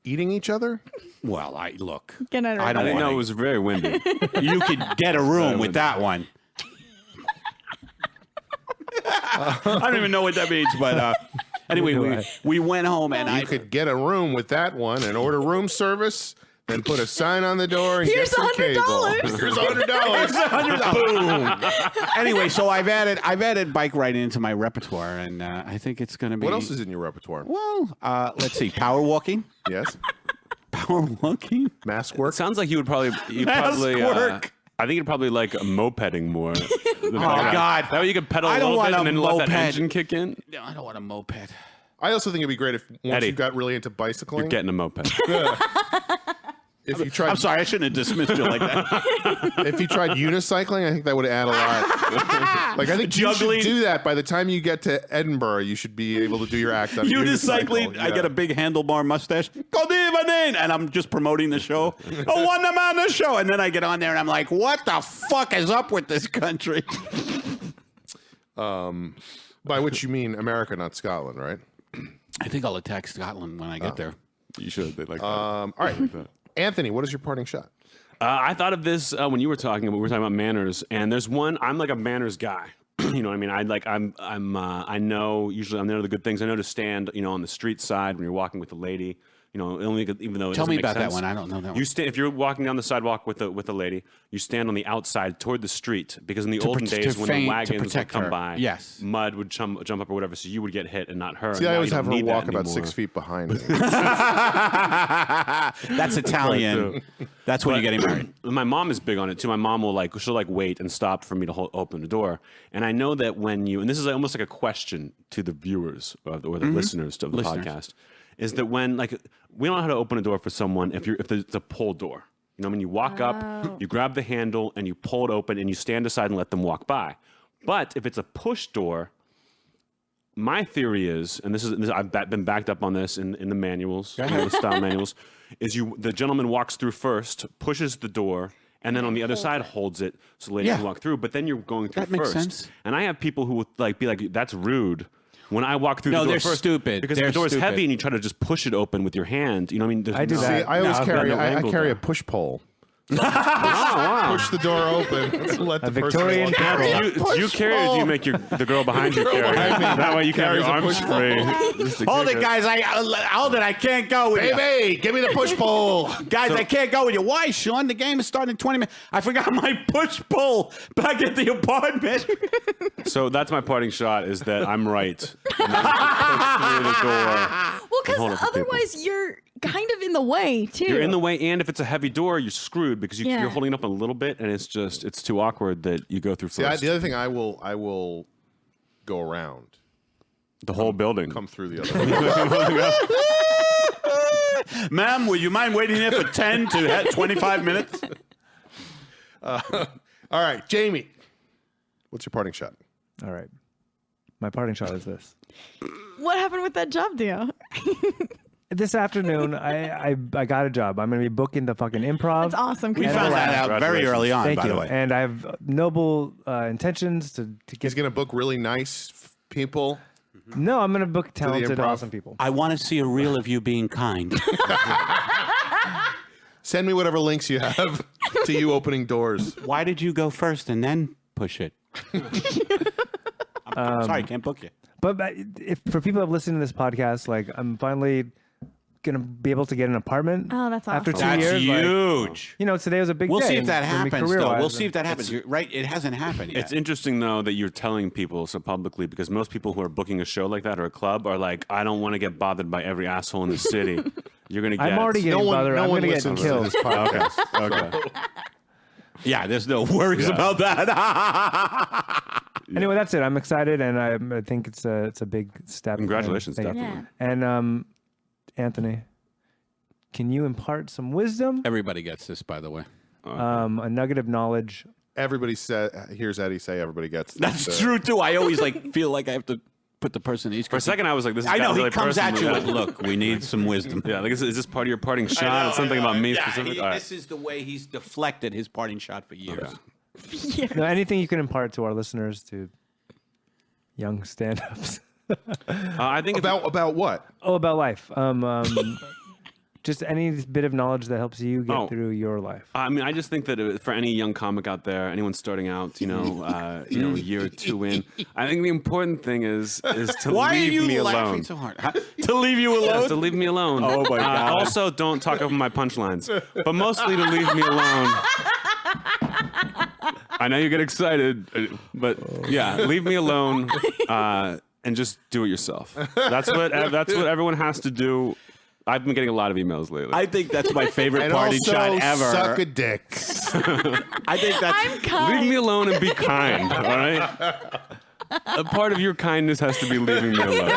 eating each other? well, I look. Get out of I I don't didn't know wanna- it was very windy. You could get a room with that one. I don't even know what that means, but anyway, we went home and I You could get a room with that one and order room service, then put a sign on the door and Here's get some cable. $100. Here's $100. Boom. anyway, so I've added bike riding into my repertoire, and I think it's going to be. What else is in your repertoire? Well, let's see, power walking, Yes. power walking. Mask work. It sounds like you probably Mask work. I think you'd probably like mopeding more. Oh God. That way you could pedal I a don't little want bit a and then let moped. that engine kick in. No, I don't want a moped. I also think it'd be great if once Eddie. you got really into bicycling, You're getting a moped. if you tried I'm sorry, I shouldn't have dismissed you like that. if you tried unicycling, I think that would add a lot. Like I think Juggling. you should do that by the time you get to Edinburgh. You should be able to do your act on a Unicycling. unicycle. I Yeah. get a big handlebar mustache. Good evening, and I'm just promoting the show. Oh, one man the show, and then I get on there and I'm like, what the fuck is up with this country? By which you mean America, not Scotland, right? I think I'll attack Scotland when I get there. You should. They like that. All right, Anthony, what is your parting shot? I thought of this when you were talking. We were talking about manners, and there's one. I'm like a manners guy. You know what I mean? I know usually I know the good things. I know to stand, on the street side when you're walking with a lady. You know, only even though it Tell doesn't me make about that sense. one. I don't know that You one. stand if you're walking down the sidewalk with a lady. You stand on the outside toward the street because in the olden days when the wagons would protect come her. by, Yes. mud would jump up or whatever, so you would get hit and not her. See, I Now always you have don't her need that walk about anymore. 6 feet behind me. That's Italian. That's when you're getting married. My mom is big on it too. My mom will she'll wait and stop for me to open the door. And I know that when you, and this is almost like a question to the viewers or the listeners of the podcast, is that when we don't know how to open a door for someone if it's a pull door. You know, when you walk up, you grab the handle and you pull it open and you stand aside and let them walk by. But if it's a push door, my theory is, and I've been backed up on this in the manuals, the style manuals, is the gentleman walks through first, pushes the door, and then on the other side holds it so the lady can walk through. But then you're going through That makes first. sense. And I have people who would be like, "That's rude." When I walk through the door they're first, stupid. because They're the door is stupid. heavy and you try to just push it open with your hand. You know what I mean? I do See, that. I always I've got carry no I angle carry there. a push pole. Push the door open. Let the Victorian person walk Now, in. do you carry or do you make the girl behind you carry? That way you can have your arms free. Hold it, guys. Hold it. I can't go with you. Baby, give me the push pole. Guys, I can't go with you. Why, Sean? The game is starting in 20 minutes. I forgot my push pull back at the apartment. So that's my parting shot is that I'm right. And then you push through the door. Well, and hold it because for people. otherwise you're kind of in the way too. You're in the way, and if it's a heavy door, you're screwed because Yeah. you're holding it up a little bit, and it's too awkward that you go through See, first. the other thing, I will go around, The whole building. come through the other way. Ma'am, would you mind waiting there for 10 to 25 minutes? All right, Jamie, what's your parting shot? All right. My parting shot is this. What happened with that job deal? This afternoon, I got a job. I'm going to be booking the fucking improv. That's awesome. We found that out very early on, Thank by you. the way. And I have noble intentions to He's get. going to book really nice people. No, I'm going to book talented, improv. awesome people. I want to see a reel of you being kind. Send me whatever links you have to you opening doors. Why did you go first and then push it? I'm sorry, can't book you. But if for people that have listened to this podcast, I'm finally gonna be able to get an apartment. Oh, that's after awesome. 2 That's years. huge. Today was a big We'll day. see if that for me happens, though. career-wise. We'll see if that happens. You're right, it hasn't happened yet. It's interesting though that you're telling people so publicly because most people who are booking a show like that or a club are like, I don't want to get bothered by every asshole in the city. You're gonna get. I'm already getting bothered. I'm gonna get listens killed. to this podcast. Okay. yeah, there's no worries about that. Anyway, that's it. I'm excited, and I think it's a big step. Congratulations, Thank you. definitely. And Anthony, can you impart some wisdom, Everybody gets this, by the way. a nugget of knowledge? Everybody hears Eddie say everybody gets this. That's true, too. I always feel like I have to put the person in each. For a second, I was like, "This is I know, really he comes at you personal. with, look, we need some wisdom. Yeah, is this part of your parting shot? It's something about me specifically. All right. This is the way he's deflected his parting shot for years. No, anything you can impart to our listeners, to young stand-ups. I think About what? About life. Just any bit of knowledge that helps you get through your life. I mean, I just think that for any young comic out there, anyone starting out, a year or two in, I think the important thing is to Why leave are you me laughing alone. so hard? To leave you alone? Yes, to leave me alone. Oh, my God. Also, don't talk over my punchlines, but mostly to leave me alone. I know you get excited, but yeah, leave me alone and just do it yourself. That's what everyone has to do. I've been getting a lot of emails lately. I think that's my favorite And party also shot ever. suck a dick. I think that's. I'm kind. Leave me alone and be kind, all right? A part of your kindness has to be leaving me alone.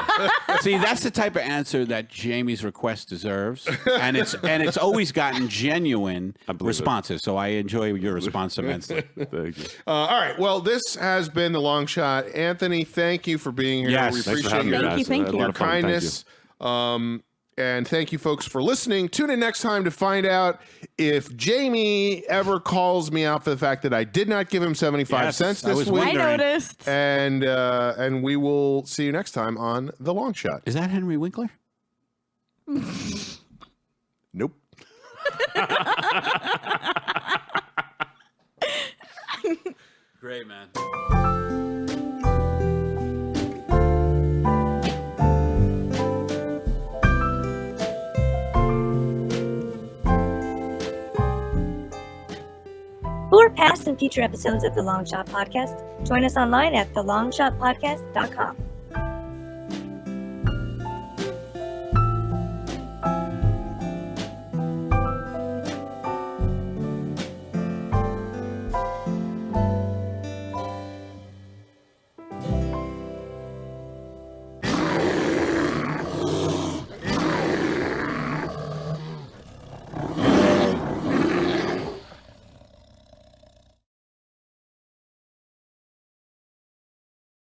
See, that's the type of answer that Jamie's request deserves, and it's always gotten genuine responses. So I enjoy your response immensely. Thank you. All right. Well, this has been the long shot. Anthony, thank you for being here. Yes. We Thanks for appreciate having me, your, guys. Thank you, I had a lot your of fun. Thank you. kindness. And thank you, folks, for listening. Tune in next time to find out if Jamie ever calls me out for the fact that I did not give him 75 Yes, cents I this was week. I wondering. noticed. And we will see you next time on The Long Shot. Is that Henry Winkler? Nope. Great, man. future episodes of the Long Shot Podcast, join us online at thelongshotpodcast.com.